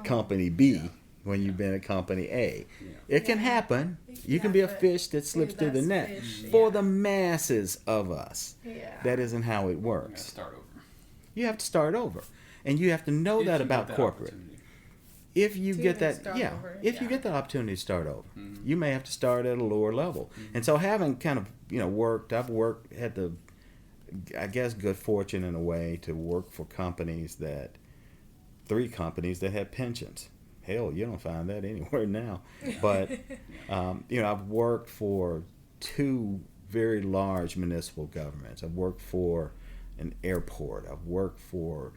company B when you've been at company A. Yeah. It can happen. You can be a fish that slips through the net. For the masses of us, that isn't how it works. You have to start over. And you have to know that about corporate. If you get that, you get the opportunity to start over, you may have to start at a lower level. And so having kind of, had the, I guess, good fortune in a way to work for 3 companies that had pensions. Hell, you don't find that anywhere now. But, I've worked for 2 very large municipal governments. I've worked for an airport. I've worked for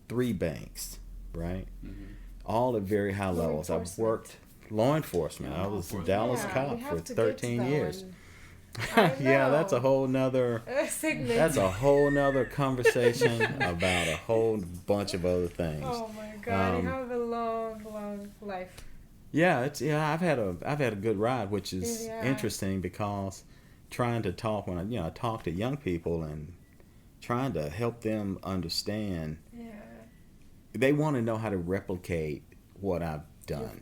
3 banks, right? Mm-hmm. All at very high levels. I've worked law enforcement. I was a Dallas cop for 13 years. Yeah, that's a whole nother conversation about a whole bunch of other things. Oh my God, you have a long life. Yeah, I've had a good ride, which is interesting because trying to talk when I talk to young people and trying to help them understand. Yeah. They want to know how to replicate what I've done.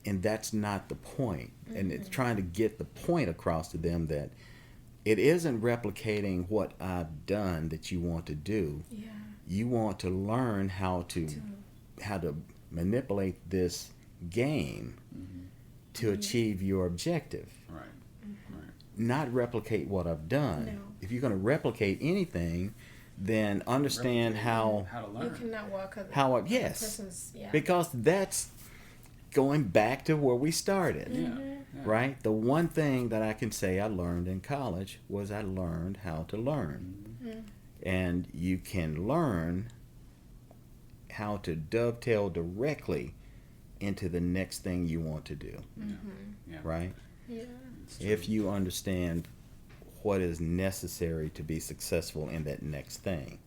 And that's not the point. Mm-hmm. And it's trying to get the point across to them that it isn't replicating what I've done that you want to do. Yeah. You want to learn how to manipulate this game to achieve your objective. Right. Mm-hmm. Right. Not replicate what I've done. No. If you're going to replicate anything, then understand how to learn. You cannot walk person's, because that's going back to where we started. Right? The one thing that I can say I learned in college was I learned how to learn. Mm-hmm. And you can learn how to dovetail directly into the next thing you want to do. Mm-hmm. Right? Yeah. If you understand what is necessary to be successful in that next thing.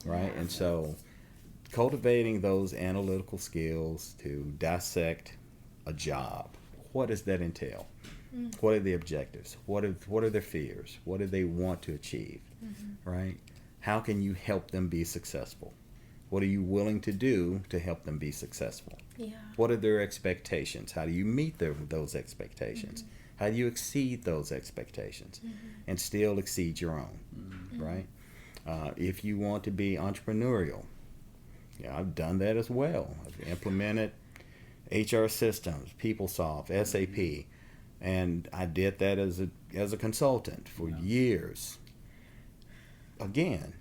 Right? And so cultivating those analytical skills to dissect a job. What does that entail? What are the objectives? What are their fears? What do they want to achieve? Right? How can you help them be successful? What are you willing to do to help them be successful? What are their expectations? How do you meet those expectations? How do you exceed those expectations and still exceed your own, right? If you want to be entrepreneurial, I've done that as well. I've implemented HR systems, PeopleSoft, SAP, and I did that as a consultant for years. Again,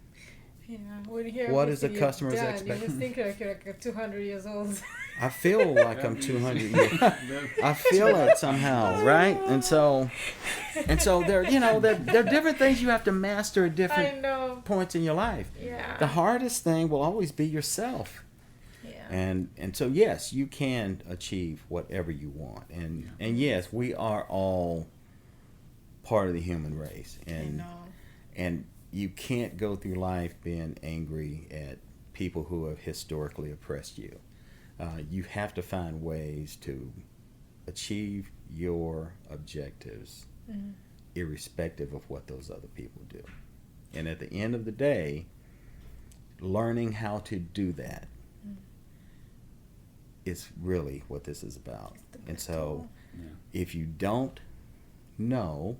what is the customer's expectation? You just think like you're 200 years old. I feel like I'm 200 years. I feel it somehow, right? And so there are different things you have to master at different points in your life. Yeah. The hardest thing will always be yourself. Yeah. And so yes, you can achieve whatever you want, and yes, we are all part of the human race, and you can't go through life being angry at people who have historically oppressed you. You have to find ways to achieve your objectives irrespective of what those other people do. And at the end of the day, learning how to do that is really what this is about. And so if you don't know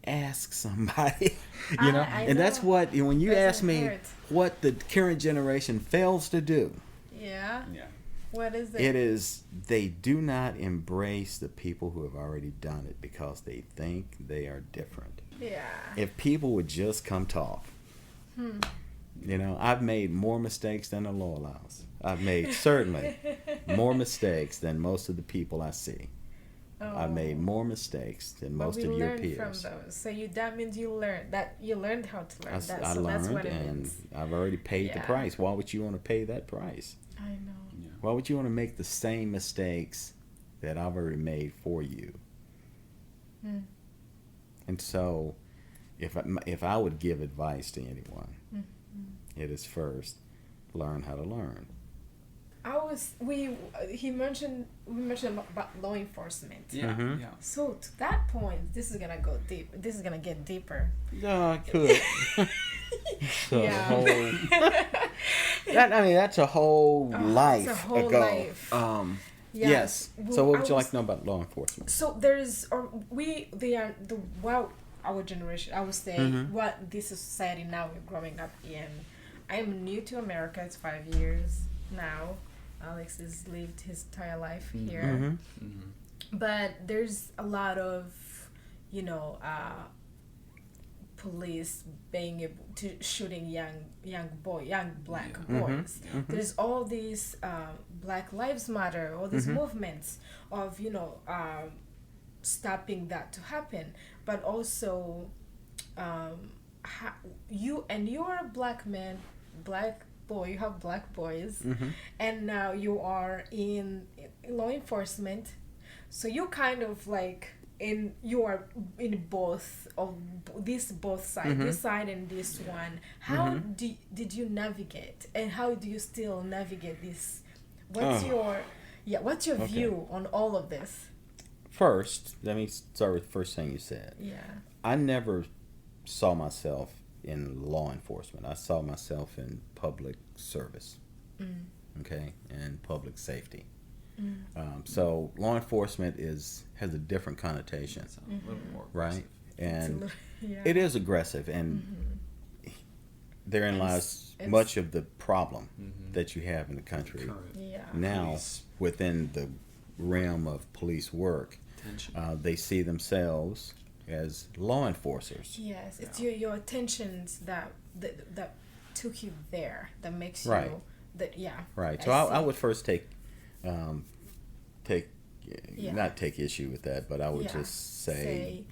ask somebody, I and that's know. what, when you ask Doesn't me hurt. what the current generation fails to do, Yeah. Yeah. What is it? it is they do not embrace the people who have already done it because they think they are different. Yeah. If people would just come talk, I've made more mistakes than the law allows. I've made certainly more mistakes than most of the people I see. I've made more mistakes than most of your peers. From those. So that means you learned how to learn that. I So learned, that's what it and means. I've already paid the Yeah. price. Why would you want to pay that price? I know. Yeah. Why would you want to make the same mistakes that I've already made for you? And so, if I would give advice to anyone, it is first learn how to learn. We mentioned about law enforcement. Yeah. Yeah. So to that point, this is gonna go deep. This is gonna get deeper. No, I could. So Yeah. that's a whole life it's a whole ago. life. Yes. Well, So what would I you like was- to know about law enforcement? So our generation, I would say, what this society now we're growing up in. I am new to America. It's 5 years now. Alex has lived his entire life here, but there's a lot of, police being able to shooting young black boys. There's all these Black Lives Matter, all these movements of stopping that to happen, but also you're a black man, black boy, you have black boys, and now you are in law enforcement, so you kind of like you are in both sides, this side and this one. How did you navigate, and how do you still navigate this? What's your view on all of this? First, let me start with the first thing you said. Yeah. I never saw myself in law enforcement. I saw myself in public service, okay, and public safety. So law enforcement has a different connotation, It's a little more right? And Yeah. it is aggressive, and therein lies much of the problem that you have in the country Yeah. now. Police. Within the realm of police work, Tension. they see themselves as law enforcers. Yes, it's your attentions that took you there, that makes Right. you that Right. So I see. would first take Yeah. not take issue with that, but I would Yeah. just say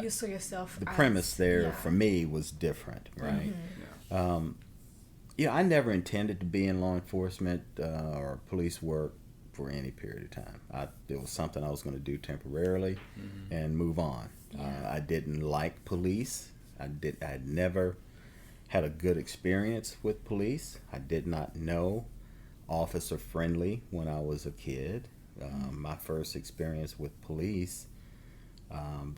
you saw yourself the as, premise there yeah. for me was different, right? I never intended to be in law enforcement or police work for any period of time. It was something I was going to do temporarily and move on. Yeah. I didn't like police. I had never had a good experience with police. I did not know officer friendly when I was a kid. My first experience with police,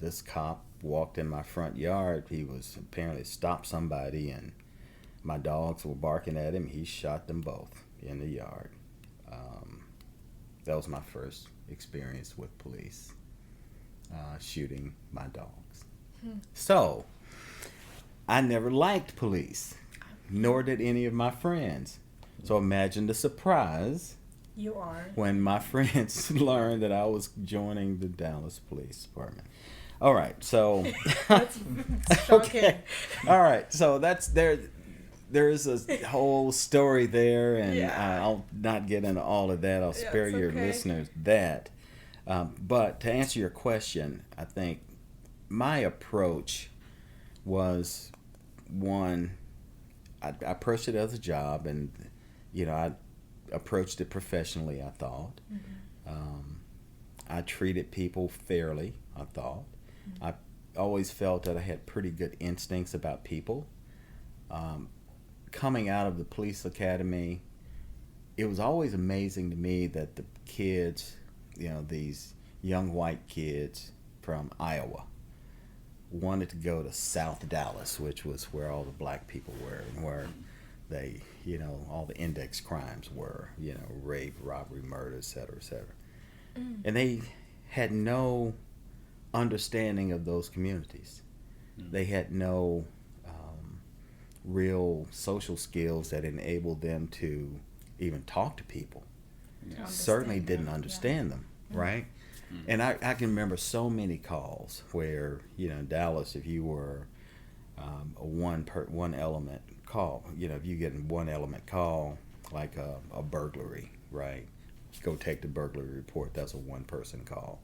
this cop walked in my front yard. He was apparently stopped somebody, and my dogs were barking at him. He shot them both in the yard. That was my first experience with police, shooting my dogs. So I never liked police, nor did any of my friends. So imagine the surprise You are. when my friends learned that I was joining the Dallas Police Department. All right, so That's shocking. okay, all right, so that's there. There's a whole story there, and Yeah. I'll not get into all of that. I'll Yeah, spare it's your okay. listeners that. But to answer your question, I think my approach was one. I approached it as a job, and I approached it professionally. I thought I treated people fairly. I thought I always felt that I had pretty good instincts about people. Coming out of the police academy, it was always amazing to me that the kids, these young white kids from Iowa, wanted to go to South Dallas, which was where all the black people were, and where they, all the index crimes were, rape, robbery, murder, et cetera, et cetera. And they had no understanding of those communities. They had no real social skills that enabled them to even talk to people. Certainly didn't understand them, right? And I can remember so many calls where, in Dallas, if you were a one element call, if you get a one element call, like a burglary, right? Go take the burglary report. That's a one person call.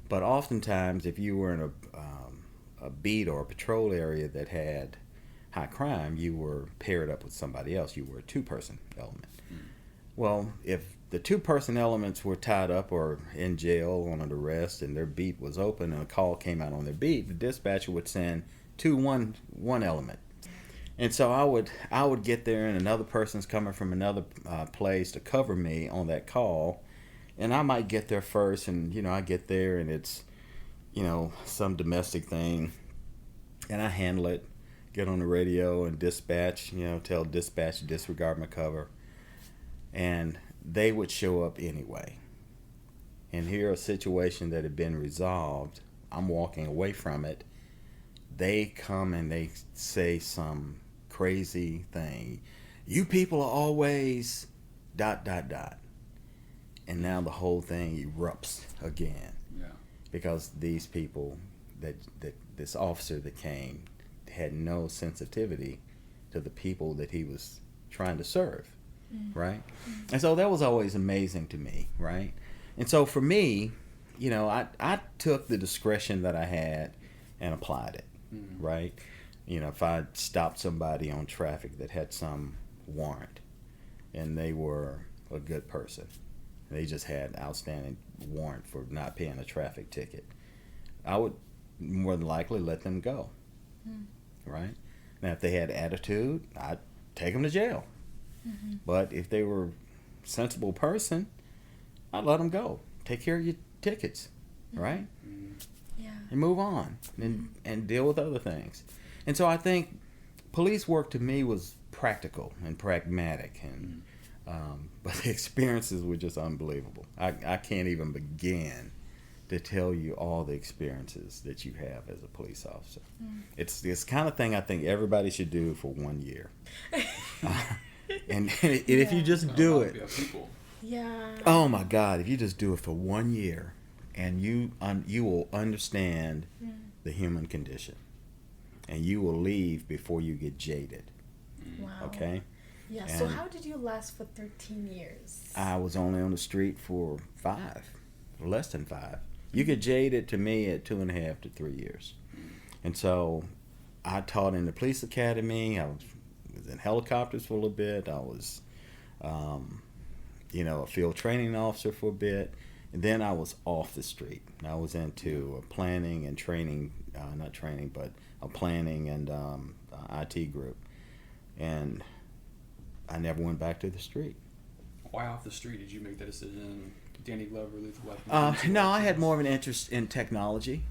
But oftentimes, if you were in a beat or a patrol area that had high crime, you were paired up with somebody else. You were a two-person element. Well, if the two-person elements were tied up or in jail on an arrest and their beat was open and a call came out on their beat, the dispatcher would send one element. And so I would get there, and another person's coming from another place to cover me on that call, and I might get there first, and I get there and it's some domestic thing, and I handle it, get on the radio and dispatch, tell dispatch to disregard my cover, and they would show up anyway. And here a situation that had been resolved, I'm walking away from it, they come and they say some crazy thing. You people are always ... And now the whole thing erupts again. Yeah. Because these people, that this officer that came, had no sensitivity to the people that he was trying to serve, right? And so that was always amazing to me, right? And so for me, I took the discretion that I had and applied it, right? If I stopped somebody on traffic that had some warrant and they were a good person, they just had outstanding warrant for not paying a traffic ticket, I would more than likely let them go, right? Now, if they had attitude, I'd take them to jail. But if they were a sensible person, I'd let them go. Take care of your tickets, right? Yeah. And move on and deal with other things. And so I think police work to me was practical and pragmatic, and but the experiences were just unbelievable. I can't even begin to tell you all the experiences that you have as a police officer. It's this kind of thing I think everybody should do for 1 year. And if you just do it, oh my God, if you just do it for 1 year, and you will understand the human condition, and you will leave before you get jaded. Wow. Okay? Yeah, so how did you last for 13 years? I was only on the street for 5, less than 5. You get jaded to me at 2.5 to 3 years. And so I taught in the police academy. I was in helicopters for a little bit. I was, a field training officer for a bit. And then I was off the street. I was into a planning and training, not training, but a planning and IT group. And I never went back to the street. Why off the street? Did you make that decision? Danny Glover, Lethal Weapon? No, I had more of an interest in technology.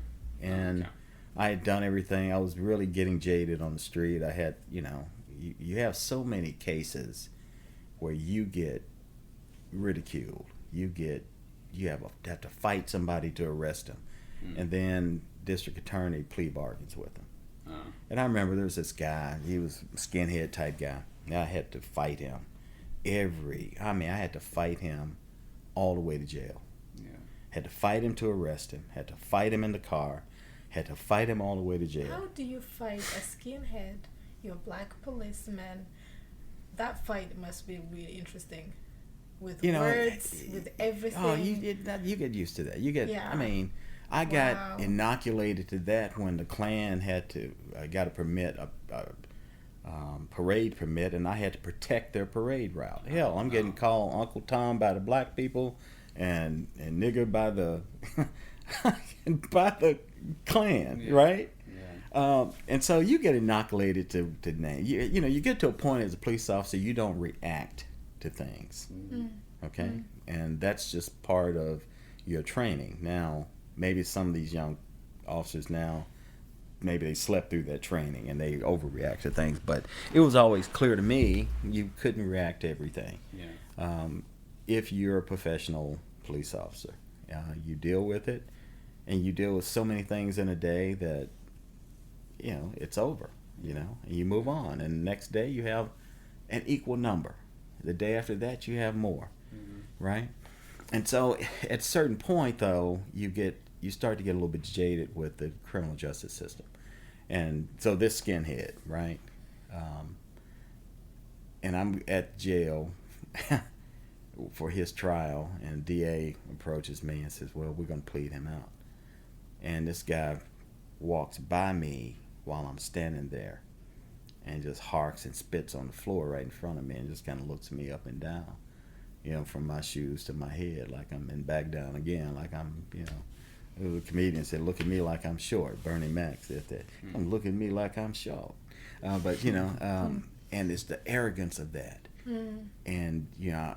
And I had done everything. I was really getting jaded on the street. I had, you have so many cases where you get ridiculed. You have to fight somebody to arrest them. And then district attorney plea bargains with them. And I remember there was this guy, he was a skinhead type guy. And I had to fight him I had to fight him all the way to jail. Yeah. Had to fight him to arrest him. Had to fight him in the car. Had to fight him all the way to jail. How do you fight a skinhead? You're a black policeman. That fight must be really interesting. With words, with everything. Oh, you get used to that. I got inoculated to that when the Klan got a permit, a parade permit, and I had to protect their parade route. Hell, I'm getting called Uncle Tom by the black people and nigger by the by the Klan, right? Yeah. And so you get inoculated to name. You get to a point as a police officer, you don't react to things. Okay? And that's just part of your training. Now, maybe some of these young officers now, maybe they slept through that training and they overreact to things, but it was always clear to me you couldn't react to everything. Yeah. If you're a professional police officer, you deal with it, and you deal with so many things in a day that it's over, and you move on. And the next day you have an equal number. The day after that you have more, right? And so at a certain point, though, you start to get a little bit jaded with the criminal justice system. And so this skinhead, right? And I'm at jail for his trial, and DA approaches me and says, well, we're going to plead him out. And this guy walks by me while I'm standing there and just harks and spits on the floor right in front of me and just kind of looks me up and down, from my shoes to my head, like I'm in back down again, like I'm, the comedian said, look at me like I'm short. Bernie Mac said that. Look at me like I'm short. But, and it's the arrogance of that. And,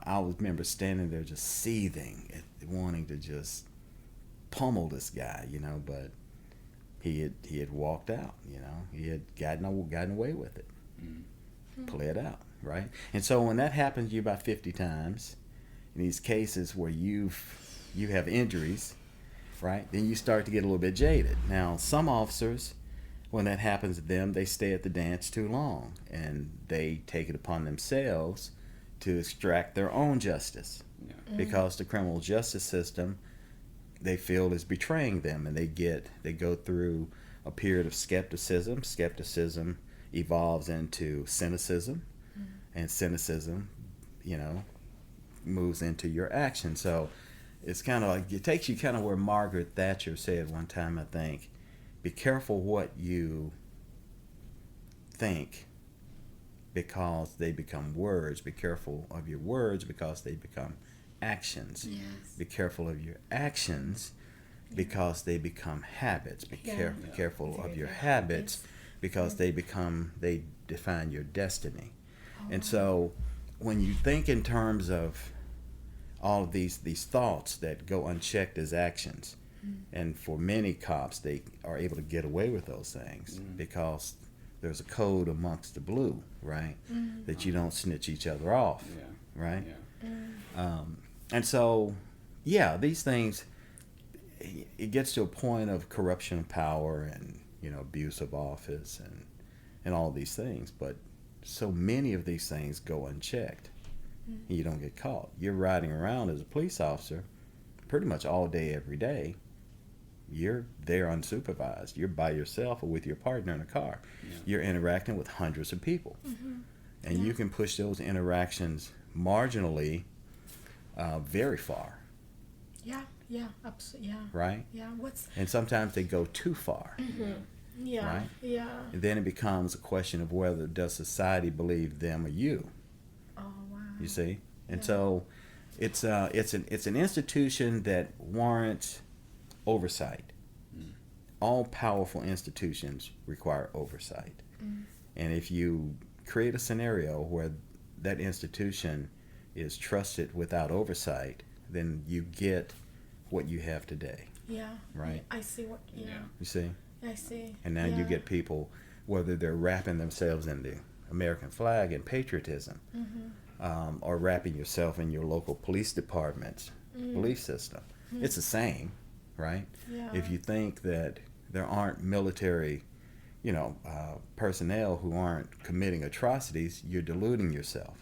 I remember standing there just seething, wanting to just pummel this guy, but he had walked out, he had gotten away with it, pled out, right? And so when that happens to you about 50 times, in these cases where you have injuries, right, then you start to get a little bit jaded. Now, some officers, when that happens to them, they stay at the dance too long, and they take it upon themselves to extract their own justice, because the criminal justice system, they feel, is betraying them, and they go through a period of skepticism. Skepticism evolves into cynicism, and cynicism, moves into your action. So it's kind of like, it takes you kind of where Margaret Thatcher said one time, I think, be careful what you think, because they become words. Be careful of your words, because they become actions. Yes. Be careful of your actions, because they become habits. Be careful of your habits, because they define your destiny. And so when you think in terms of all of these thoughts that go unchecked as actions, and for many cops, they are able to get away with those things because there's a code amongst the blue, right? That you don't snitch each other off, right? And so, these things, it gets to a point of corruption of power and, abuse of office and all these things. But so many of these things go unchecked. And you don't get caught. You're riding around as a police officer pretty much all day, every day. You're there unsupervised. You're by yourself or with your partner in a car. You're interacting with hundreds of people. And you can push those interactions marginally very far. Yeah, absolutely. Yeah. Right? Yeah. And sometimes they go too far. Yeah. Right? Yeah. And then it becomes a question of whether does society believe them or you. Oh wow. You see? And so it's an institution that warrants oversight. All powerful institutions require oversight. And if you create a scenario where that institution is trusted without oversight, then you get what you have today. Yeah. Right? I see what. Yeah. You see? I see. And now you get people, whether they're wrapping themselves in the American flag and patriotism, or wrapping yourself in your local police department's belief system. It's the same, right? Yeah. If you think that there aren't military, personnel who aren't committing atrocities, you're deluding yourself,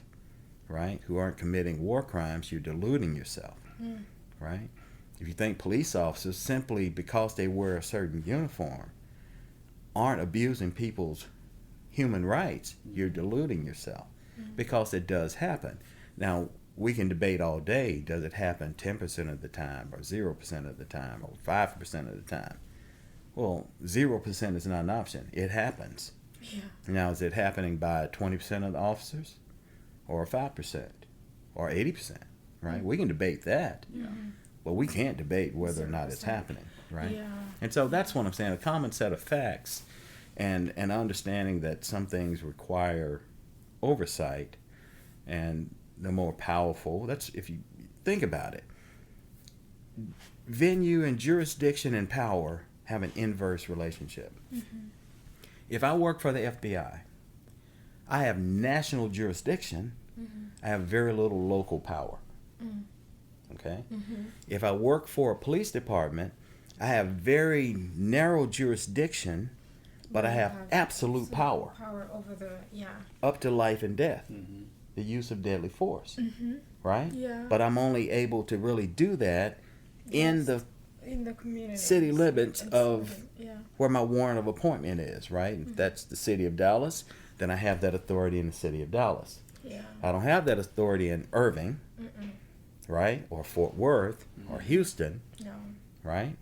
right? Who aren't committing war crimes, you're deluding yourself, right? If you think police officers, simply because they wear a certain uniform, aren't abusing people's human rights, you're deluding yourself, because it does happen. Now, we can debate all day, does it happen 10% of the time, or 0% of the time, or 5% of the time? Well, 0% is not an option. It happens. Yeah. Now, is it happening by 20% of the officers, or 5%, or 80%, right? We can debate that, but we can't debate whether or not it's happening, right? Yeah. And so that's what I'm saying, a common set of facts, and understanding that some things require oversight, and the more powerful, that's, if you think about it, venue and jurisdiction and power have an inverse relationship. If I work for the FBI, I have national jurisdiction, I have very little local power. Okay? If I work for a police department, I have very narrow jurisdiction, but I have absolute power. Power over the, up to life and death. Mm-hmm. The use of deadly force. Mm-hmm. Right? Yeah. But I'm only able to really do that in the community. city limits of yeah. where my warrant of appointment is, right? If that's the city of Dallas, then I have that authority in the city of Dallas. Yeah. I don't have that authority in Irving, right? Or Fort Worth, or Houston, No. right?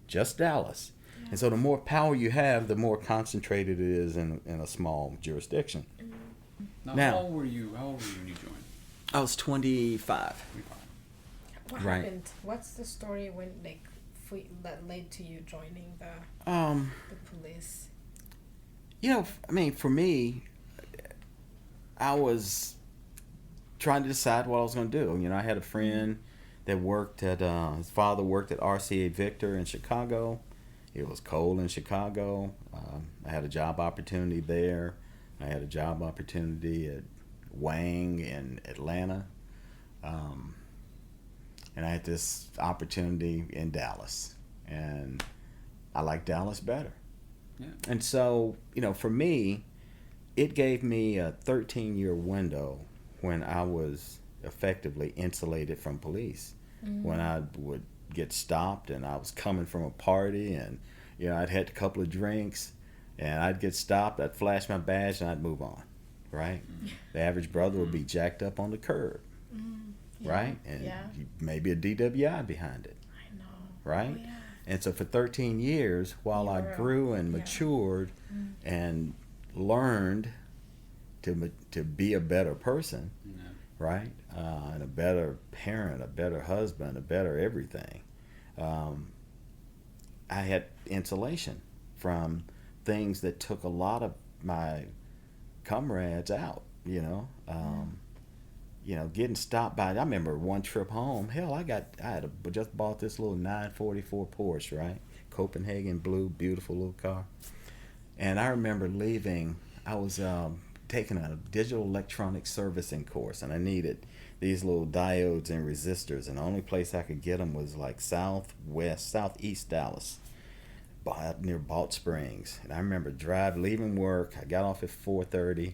Just Dallas. Yeah. And so the more power you have, the more concentrated it is in a small jurisdiction. Now, how old were you when you joined? I was 25. What happened? What's the story when that led to you joining the police? For me, I was trying to decide what I was going to do. I had a friend that worked at his father worked at RCA Victor in Chicago. It was cold in Chicago. I had a job opportunity there. I had a job opportunity at Wang in Atlanta. And I had this opportunity in Dallas. And I like Dallas better. Yeah. And so, for me, it gave me a 13-year window when I was effectively insulated from police. When I would get stopped and I was coming from a party and, I'd had a couple of drinks and I'd get stopped, I'd flash my badge and I'd move on, right? The average brother would be jacked up on the curb, right? And maybe a DWI behind it. I know. Right? Oh, yeah. And so for 13 years, while I grew and matured and learned to be a better person, right? And a better parent, a better husband, a better everything, I had insulation from things that took a lot of my comrades out, getting stopped by, I remember one trip home, hell, I just bought this little 944 Porsche, right? Copenhagen blue, beautiful little car. And I remember leaving, I was taking a digital electronic servicing course, and I needed these little diodes and resistors, and the only place I could get them was like southeast Dallas, near Balch Springs. And I remember leaving work, I got off at 4:30,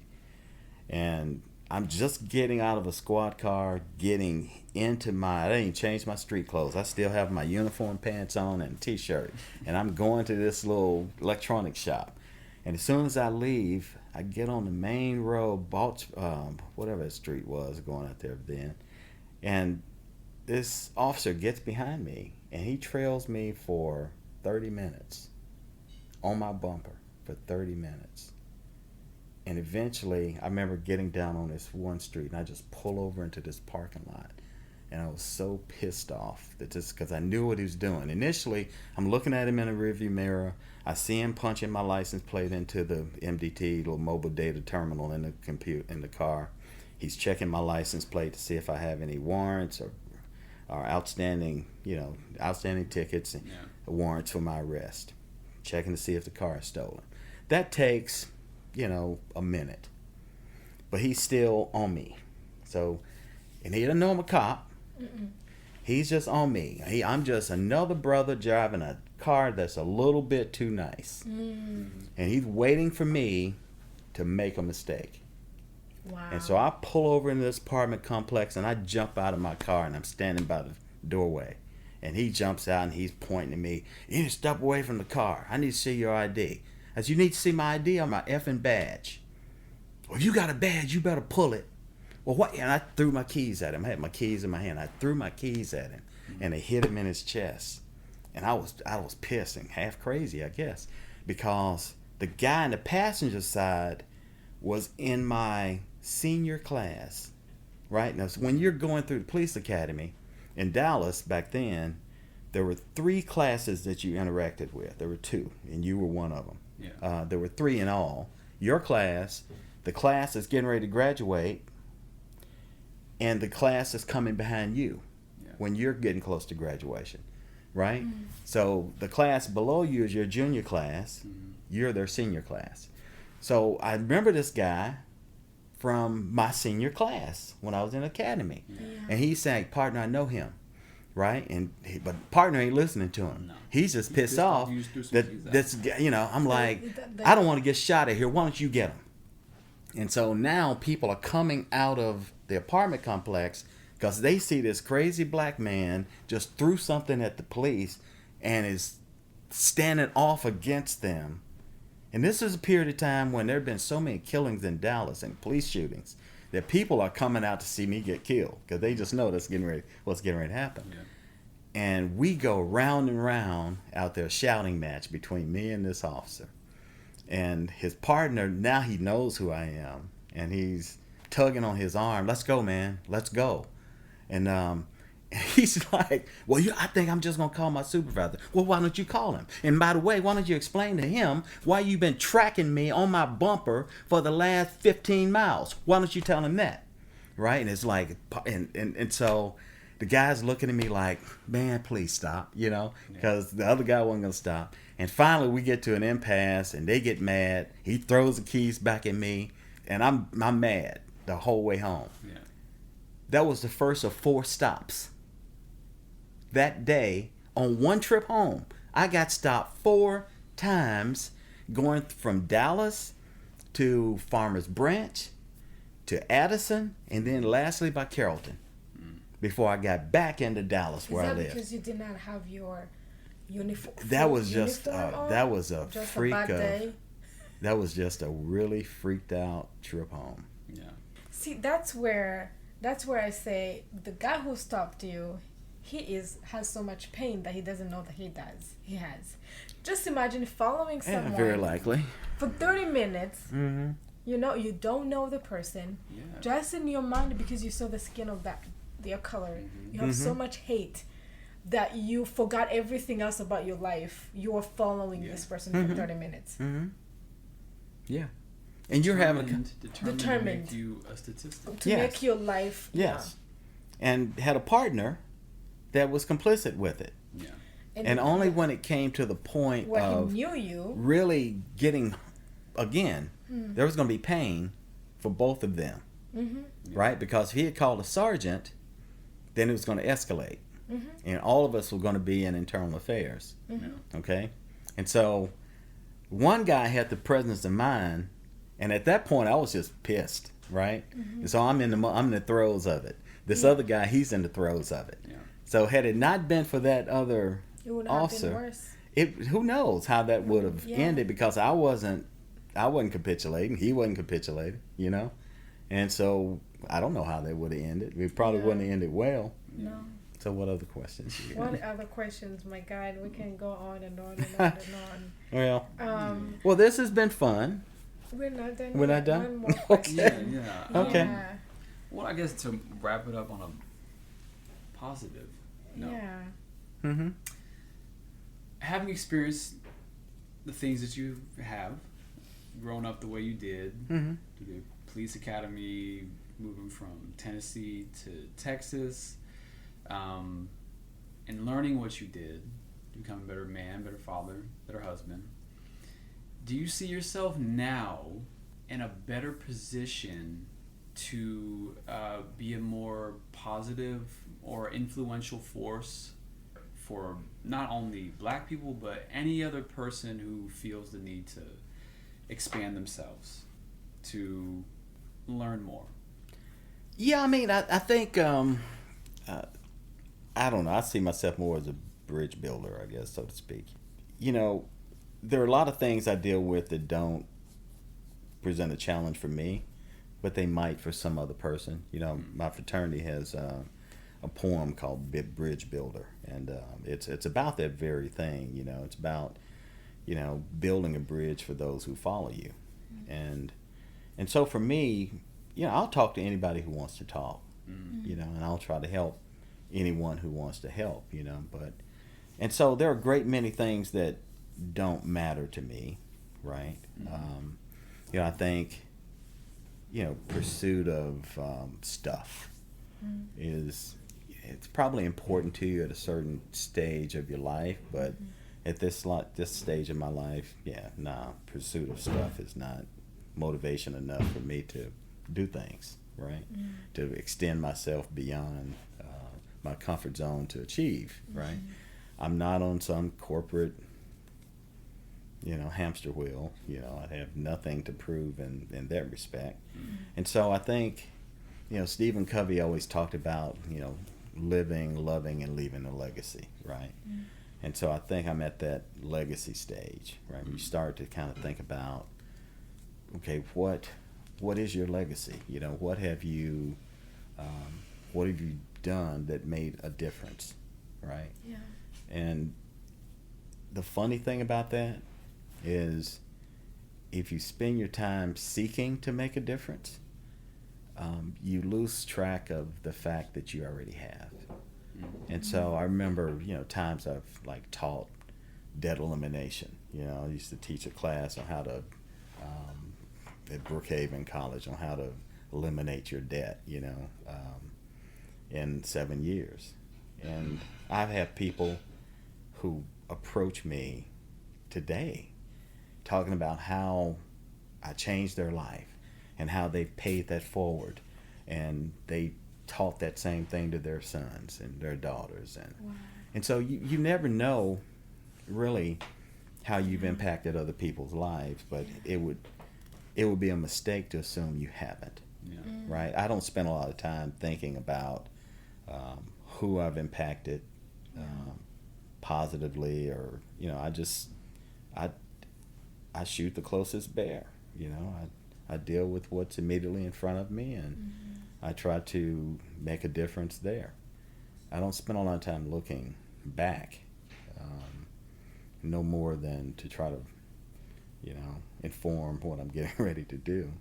and I'm just getting out of a squad car, getting into I didn't even change my street clothes. I still have my uniform pants on and a t-shirt. And I'm going to this little electronics shop. And as soon as I leave, I get on the main road, whatever that street was going out there then. And this officer gets behind me and he trails me for 30 minutes on my bumper for 30 minutes. And eventually, I remember getting down on this one street, and I just pull over into this parking lot. And I was so pissed off because I knew what he was doing. Initially, I'm looking at him in a rearview mirror. I see him punching my license plate into the MDT, little mobile data terminal in the car. He's checking my license plate to see if I have any warrants or outstanding tickets and warrants for my arrest. Checking to see if the car is stolen. That takes a minute, but he's still on me. So, and he doesn't know I'm a cop. He's just on me. I'm just another brother driving a car that's a little bit too nice, and he's waiting for me to make a mistake. Wow. And so I pull over into this apartment complex and I jump out of my car and I'm standing by the doorway, and he jumps out and he's pointing at me. You need to step away from the car. I need to see your ID. I said, you need to see my ID on my effing badge. Well, if you got a badge, you better pull it. Well, what? And I threw my keys at him. I had my keys in my hand. I threw my keys at him, and it hit him in his chest. And I was pissed and half crazy, I guess, because the guy in the passenger side was in my senior class, right? Now, so when you're going through the police academy in Dallas back then, there were 3 classes that you interacted with. There were 2, and you were one of them. Yeah. There were 3 in all. Your class, the class that's getting ready to graduate, and the class that's coming behind you when you're getting close to graduation, right? So the class below you is your junior class. You're their senior class. So I remember this guy from my senior class when I was in academy. And he's saying, partner, I know him. right? But partner ain't listening to him. No. He's just pissed off that's I'm like, I don't want to get shot at here. Why don't you get him? And so now people are coming out of the apartment complex because they see this crazy black man just threw something at the police and is standing off against them. And this is a period of time when there have been so many killings in Dallas and police shootings that people are coming out to see me get killed because they just know what's getting ready to happen. Yeah. And we go round and round out there, shouting match between me and this officer. And his partner, now he knows who I am, and he's tugging on his arm. Let's go, man. Let's go. And he's like, well, I think I'm just going to call my supervisor. Well, why don't you call him? And by the way, why don't you explain to him why you've been tracking me on my bumper for the last 15 miles? Why don't you tell him that? Right? And it's like, and so the guy's looking at me like, man, please stop, because the other guy wasn't going to stop. And finally we get to an impasse and they get mad. He throws the keys back at me and I'm mad the whole way home. Yeah. That was the first of 4 stops. That day, on one trip home, I got stopped 4 times going from Dallas to Farmers Branch to Addison and then lastly by Carrollton before I got back into Dallas where I live. Is that because you did not have your uniform? That was just that was a freak of. That was just a really freaked out trip home. Yeah. See, that's where I say the guy who stopped you, has so much pain that he doesn't know that he has. Just imagine following someone. Very likely. For 30 minutes. Mm-hmm. You don't know the person. Yeah. Just in your mind, because you saw the skin of their color, you have so much hate that you forgot everything else about your life. You are following this person for 30 minutes. Mm-hmm. Yeah. And you're determined to make you a statistic. To make your life. Yes. Yeah. And had a partner that was complicit with it. Yeah. And only when it came to the point where of he knew you, really getting, again, there was going to be pain for both of them. Mm-hmm. Right? Because if he had called a sergeant, then it was going to escalate. Mm-hmm. And all of us were going to be in internal affairs. Mm-hmm. Okay? And so one guy had the presence of mind, and at that point I was just pissed, right? Mm-hmm. And so I'm in the throes of it. This other guy, he's in the throes of it. Yeah. So had it not been for that other officer, who knows how that would have ended, because I wasn't capitulating, he wasn't capitulating, and so I don't know how that would have ended. It probably wouldn't have ended well. No. So what other questions? What other questions? My God, we can go on and on and on and on. Well, this has been fun. We're not done. We're not done? One more question. Yeah. Okay. Yeah. Well, I guess to wrap it up on a positive note. Yeah. Mm-hmm. Having experienced the things that you have, grown up the way you did, mm-hmm. to the police academy, moving from Tennessee to Texas, and learning what you did to become a better man, better father, better husband, do you see yourself now in a better position to be a more positive or influential force for not only black people but any other person who feels the need to expand themselves, to learn more? Yeah, I mean, I think I don't know. I see myself more as a bridge builder, I guess, so to speak. There are a lot of things I deal with that don't present a challenge for me, but they might for some other person. My fraternity has a poem called Bridge Builder, and it's about that very thing. It's about building a bridge for those who follow you, and so for me, I'll talk to anybody who wants to talk, and I'll try to help anyone who wants to help, and so there are a great many things that don't matter to me, right? I think pursuit of stuff it's probably important to you at a certain stage of your life, but at this stage of my life, pursuit of stuff is not motivation enough for me to do things, right? To extend myself beyond my comfort zone to achieve, right? I'm not on some corporate, hamster wheel. I have nothing to prove in that respect. And so I think, Stephen Covey always talked about, living, loving, and leaving a legacy, right? And so I think I'm at that legacy stage, right? When you start to kind of think about, okay, what is your legacy? What have you done that made a difference, right? Yeah. And the funny thing about that is, if you spend your time seeking to make a difference, you lose track of the fact that you already have. And so I remember, times I've taught debt elimination. I used to teach a class on how to, at Brookhaven College, on how to eliminate your debt, in 7 years. And I've had people who approach me today talking about how I changed their life and how they've paid that forward, and they taught that same thing to their sons and their daughters. And so you never know really how you've impacted other people's lives, but it would be a mistake to assume you haven't. Right? I don't spend a lot of time thinking about who I've impacted positively, or I shoot the closest bear. I deal with what's immediately in front of me, and I try to make a difference there. I don't spend a lot of time looking back, no more than to try to, inform what I'm getting ready to do.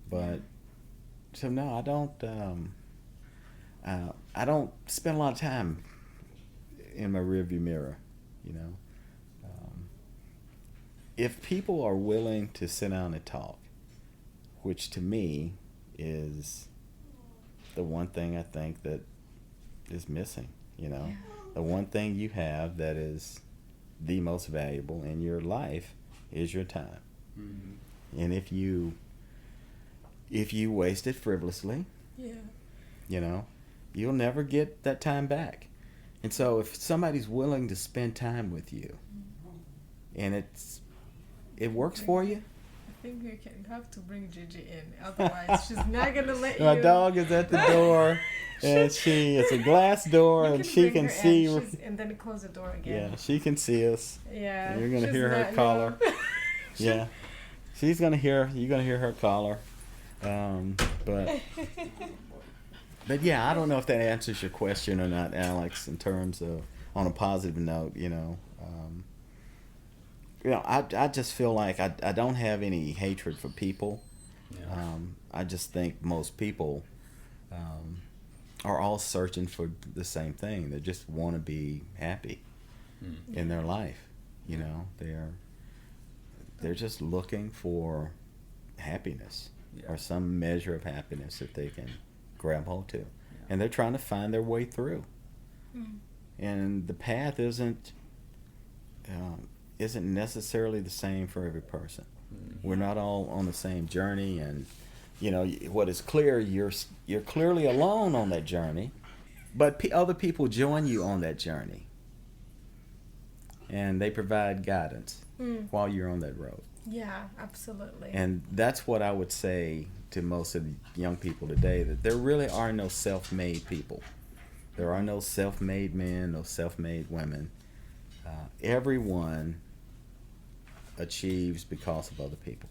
But so no, I don't spend a lot of time in my rearview mirror. If people are willing to sit down and talk, which to me is the one thing I think that is missing, the one thing you have that is the most valuable in your life is your time. And if you waste it frivolously, you'll never get that time back. And so if somebody's willing to spend time with you, and it works for you. I think you have to bring Gigi in, otherwise she's not gonna let you. My dog is at the door, and it's a glass door, and she can see. And then close the door again. Yeah, she can see us. Yeah, and you're gonna hear her collar. Yeah, you're gonna hear her collar. But yeah, I don't know if that answers your question or not, Alex. In terms of, on a positive note, I just feel like I don't have any hatred for people. I just think most people are all searching for the same thing. They just want to be happy in their life. They're just looking for happiness, or some measure of happiness that they can grab hold to, and they're trying to find their way through. And the path isn't necessarily the same for every person. We're not all on the same journey, and what is clear, you're clearly alone on that journey, but other people join you on that journey, and they provide guidance while you're on that road. Yeah, absolutely. And that's what I would say to most of the young people today, that there really are no self-made people. There are no self-made men, no self-made women. Everyone achieves because of other people.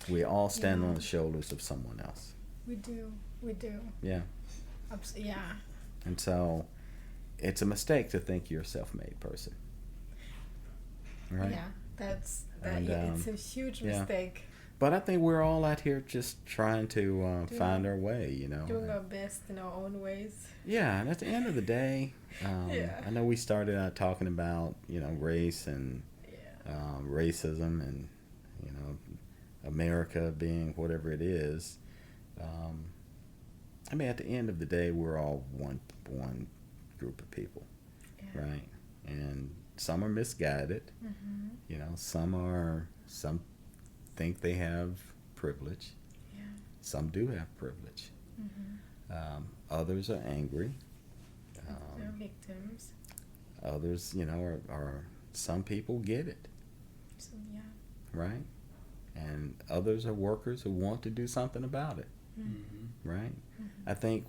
We all stand on the shoulders of someone else. We do. Yeah. Yeah. And so it's a mistake to think you're a self-made person. Right? Yeah, it's a huge mistake. But I think we're all out here just trying to find our way, Doing our best in our own ways. Yeah, and at the end of the day, I know we started out talking about, race and racism and, America being whatever it is. At the end of the day, we're all one group of people, right? And some are misguided. Some think they have privilege. Some do have privilege. Others are angry. They're victims. Others, are some people get it. So, yeah. Right? And others are workers who want to do something about it. Mm-hmm. Right? Mm-hmm. I think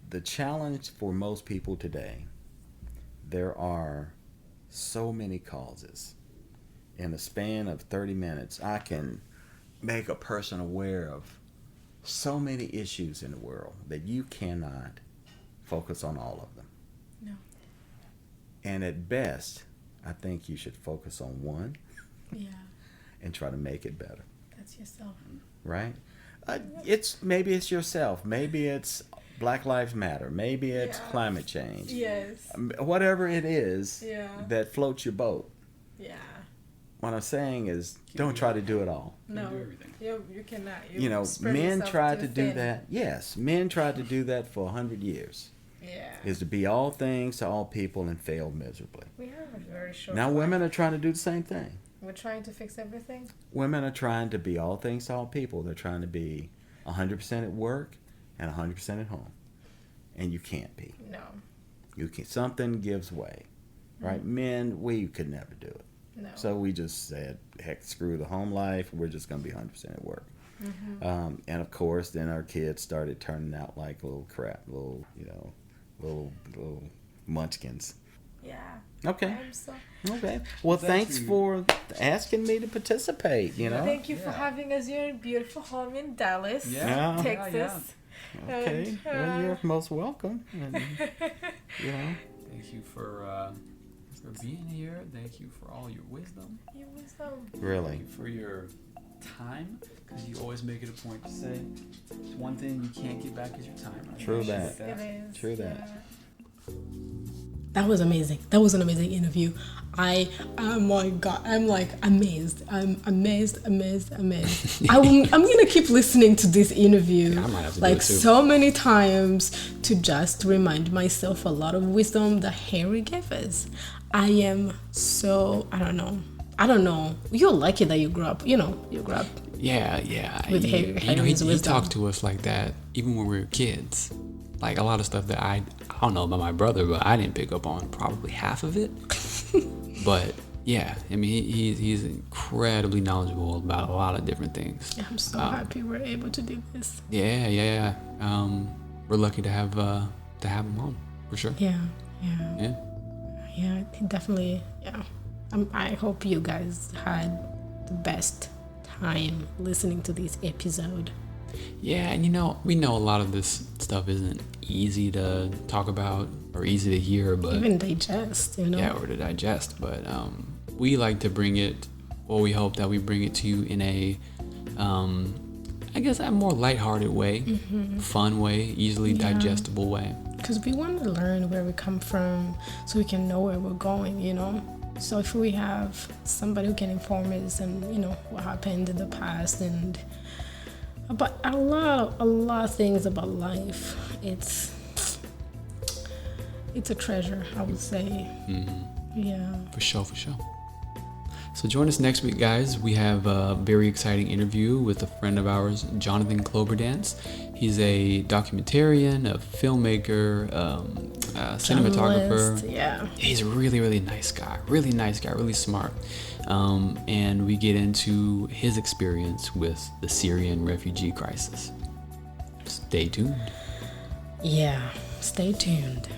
the challenge for most people today, there are so many causes. In a span of 30 minutes, I can make a person aware of so many issues in the world that you cannot focus on all of them. No. And at best, I think you should focus on one. Yeah. And try to make it better. That's yourself. Right? Maybe it's yourself. Maybe it's Black Lives Matter. Maybe it's climate change. Yes. Whatever it is that floats your boat. Yeah. What I'm saying is, don't try to do it all. No, you cannot. Men tried to do that. Yes, men tried to do that for 100 years. Yeah. Is to be all things to all people and failed miserably. We have a very short Now life. women are trying to do the same thing. We're trying to fix everything. Women are trying to be all things to all people. They're trying to be 100% at work and 100% at home. And you can't be. No. You can. Something gives way. Right? Mm-hmm. Men, we could never do it. No. So we just said, heck, screw the home life. We're just going to be 100% at work. Mm-hmm. And of course, then our kids started turning out like little crap, little munchkins. Yeah. Okay. So. Okay. Well, thanks for asking me to participate. Thank you for having us here in beautiful home in Dallas, Texas. Okay. Well, you're most welcome. And, Thank you for being here. Thank you for all your wisdom. Your wisdom. Really. Thank you for your time, because you always make it a point to say it's one thing you can't get back is your time. True that. It is. True that. That was amazing. That was an amazing interview. Oh my God, I'm like amazed. I'm amazed. I'm gonna keep listening to this interview I might have to like do it too. so many times to just remind myself a lot of wisdom that Harry gave us. I am so, I don't know. You're lucky that you grew up. Yeah. With Harry's he wisdom. talked to us like that even when we were kids. Like a lot of stuff that I don't know about my brother, but I didn't pick up on probably half of it. But yeah, I mean, he's incredibly knowledgeable about a lot of different things. I'm so happy we're able to do this. Yeah. We're lucky to have him on for sure. Yeah. Yeah. Definitely. Yeah. I hope you guys had the best time listening to this episode. Yeah, and we know a lot of this stuff isn't easy to talk about or easy to hear, but even digest, Yeah, or to digest. But we like to bring it, or we hope that we bring it to you in a, I guess, a more lighthearted way, fun way, easily digestible way. Because we want to learn where we come from so we can know where we're going, So if we have somebody who can inform us and, what happened in the past and about a lot of things about life, it's a treasure, I would say. Yeah. For sure. So join us next week, guys. We have a very exciting interview with a friend of ours, Jonathan Cloberdance. He's a documentarian, a filmmaker, cinematographer. Yeah. He's a really, really nice guy, really smart. And we get into his experience with the Syrian refugee crisis. Stay tuned. Yeah, stay tuned.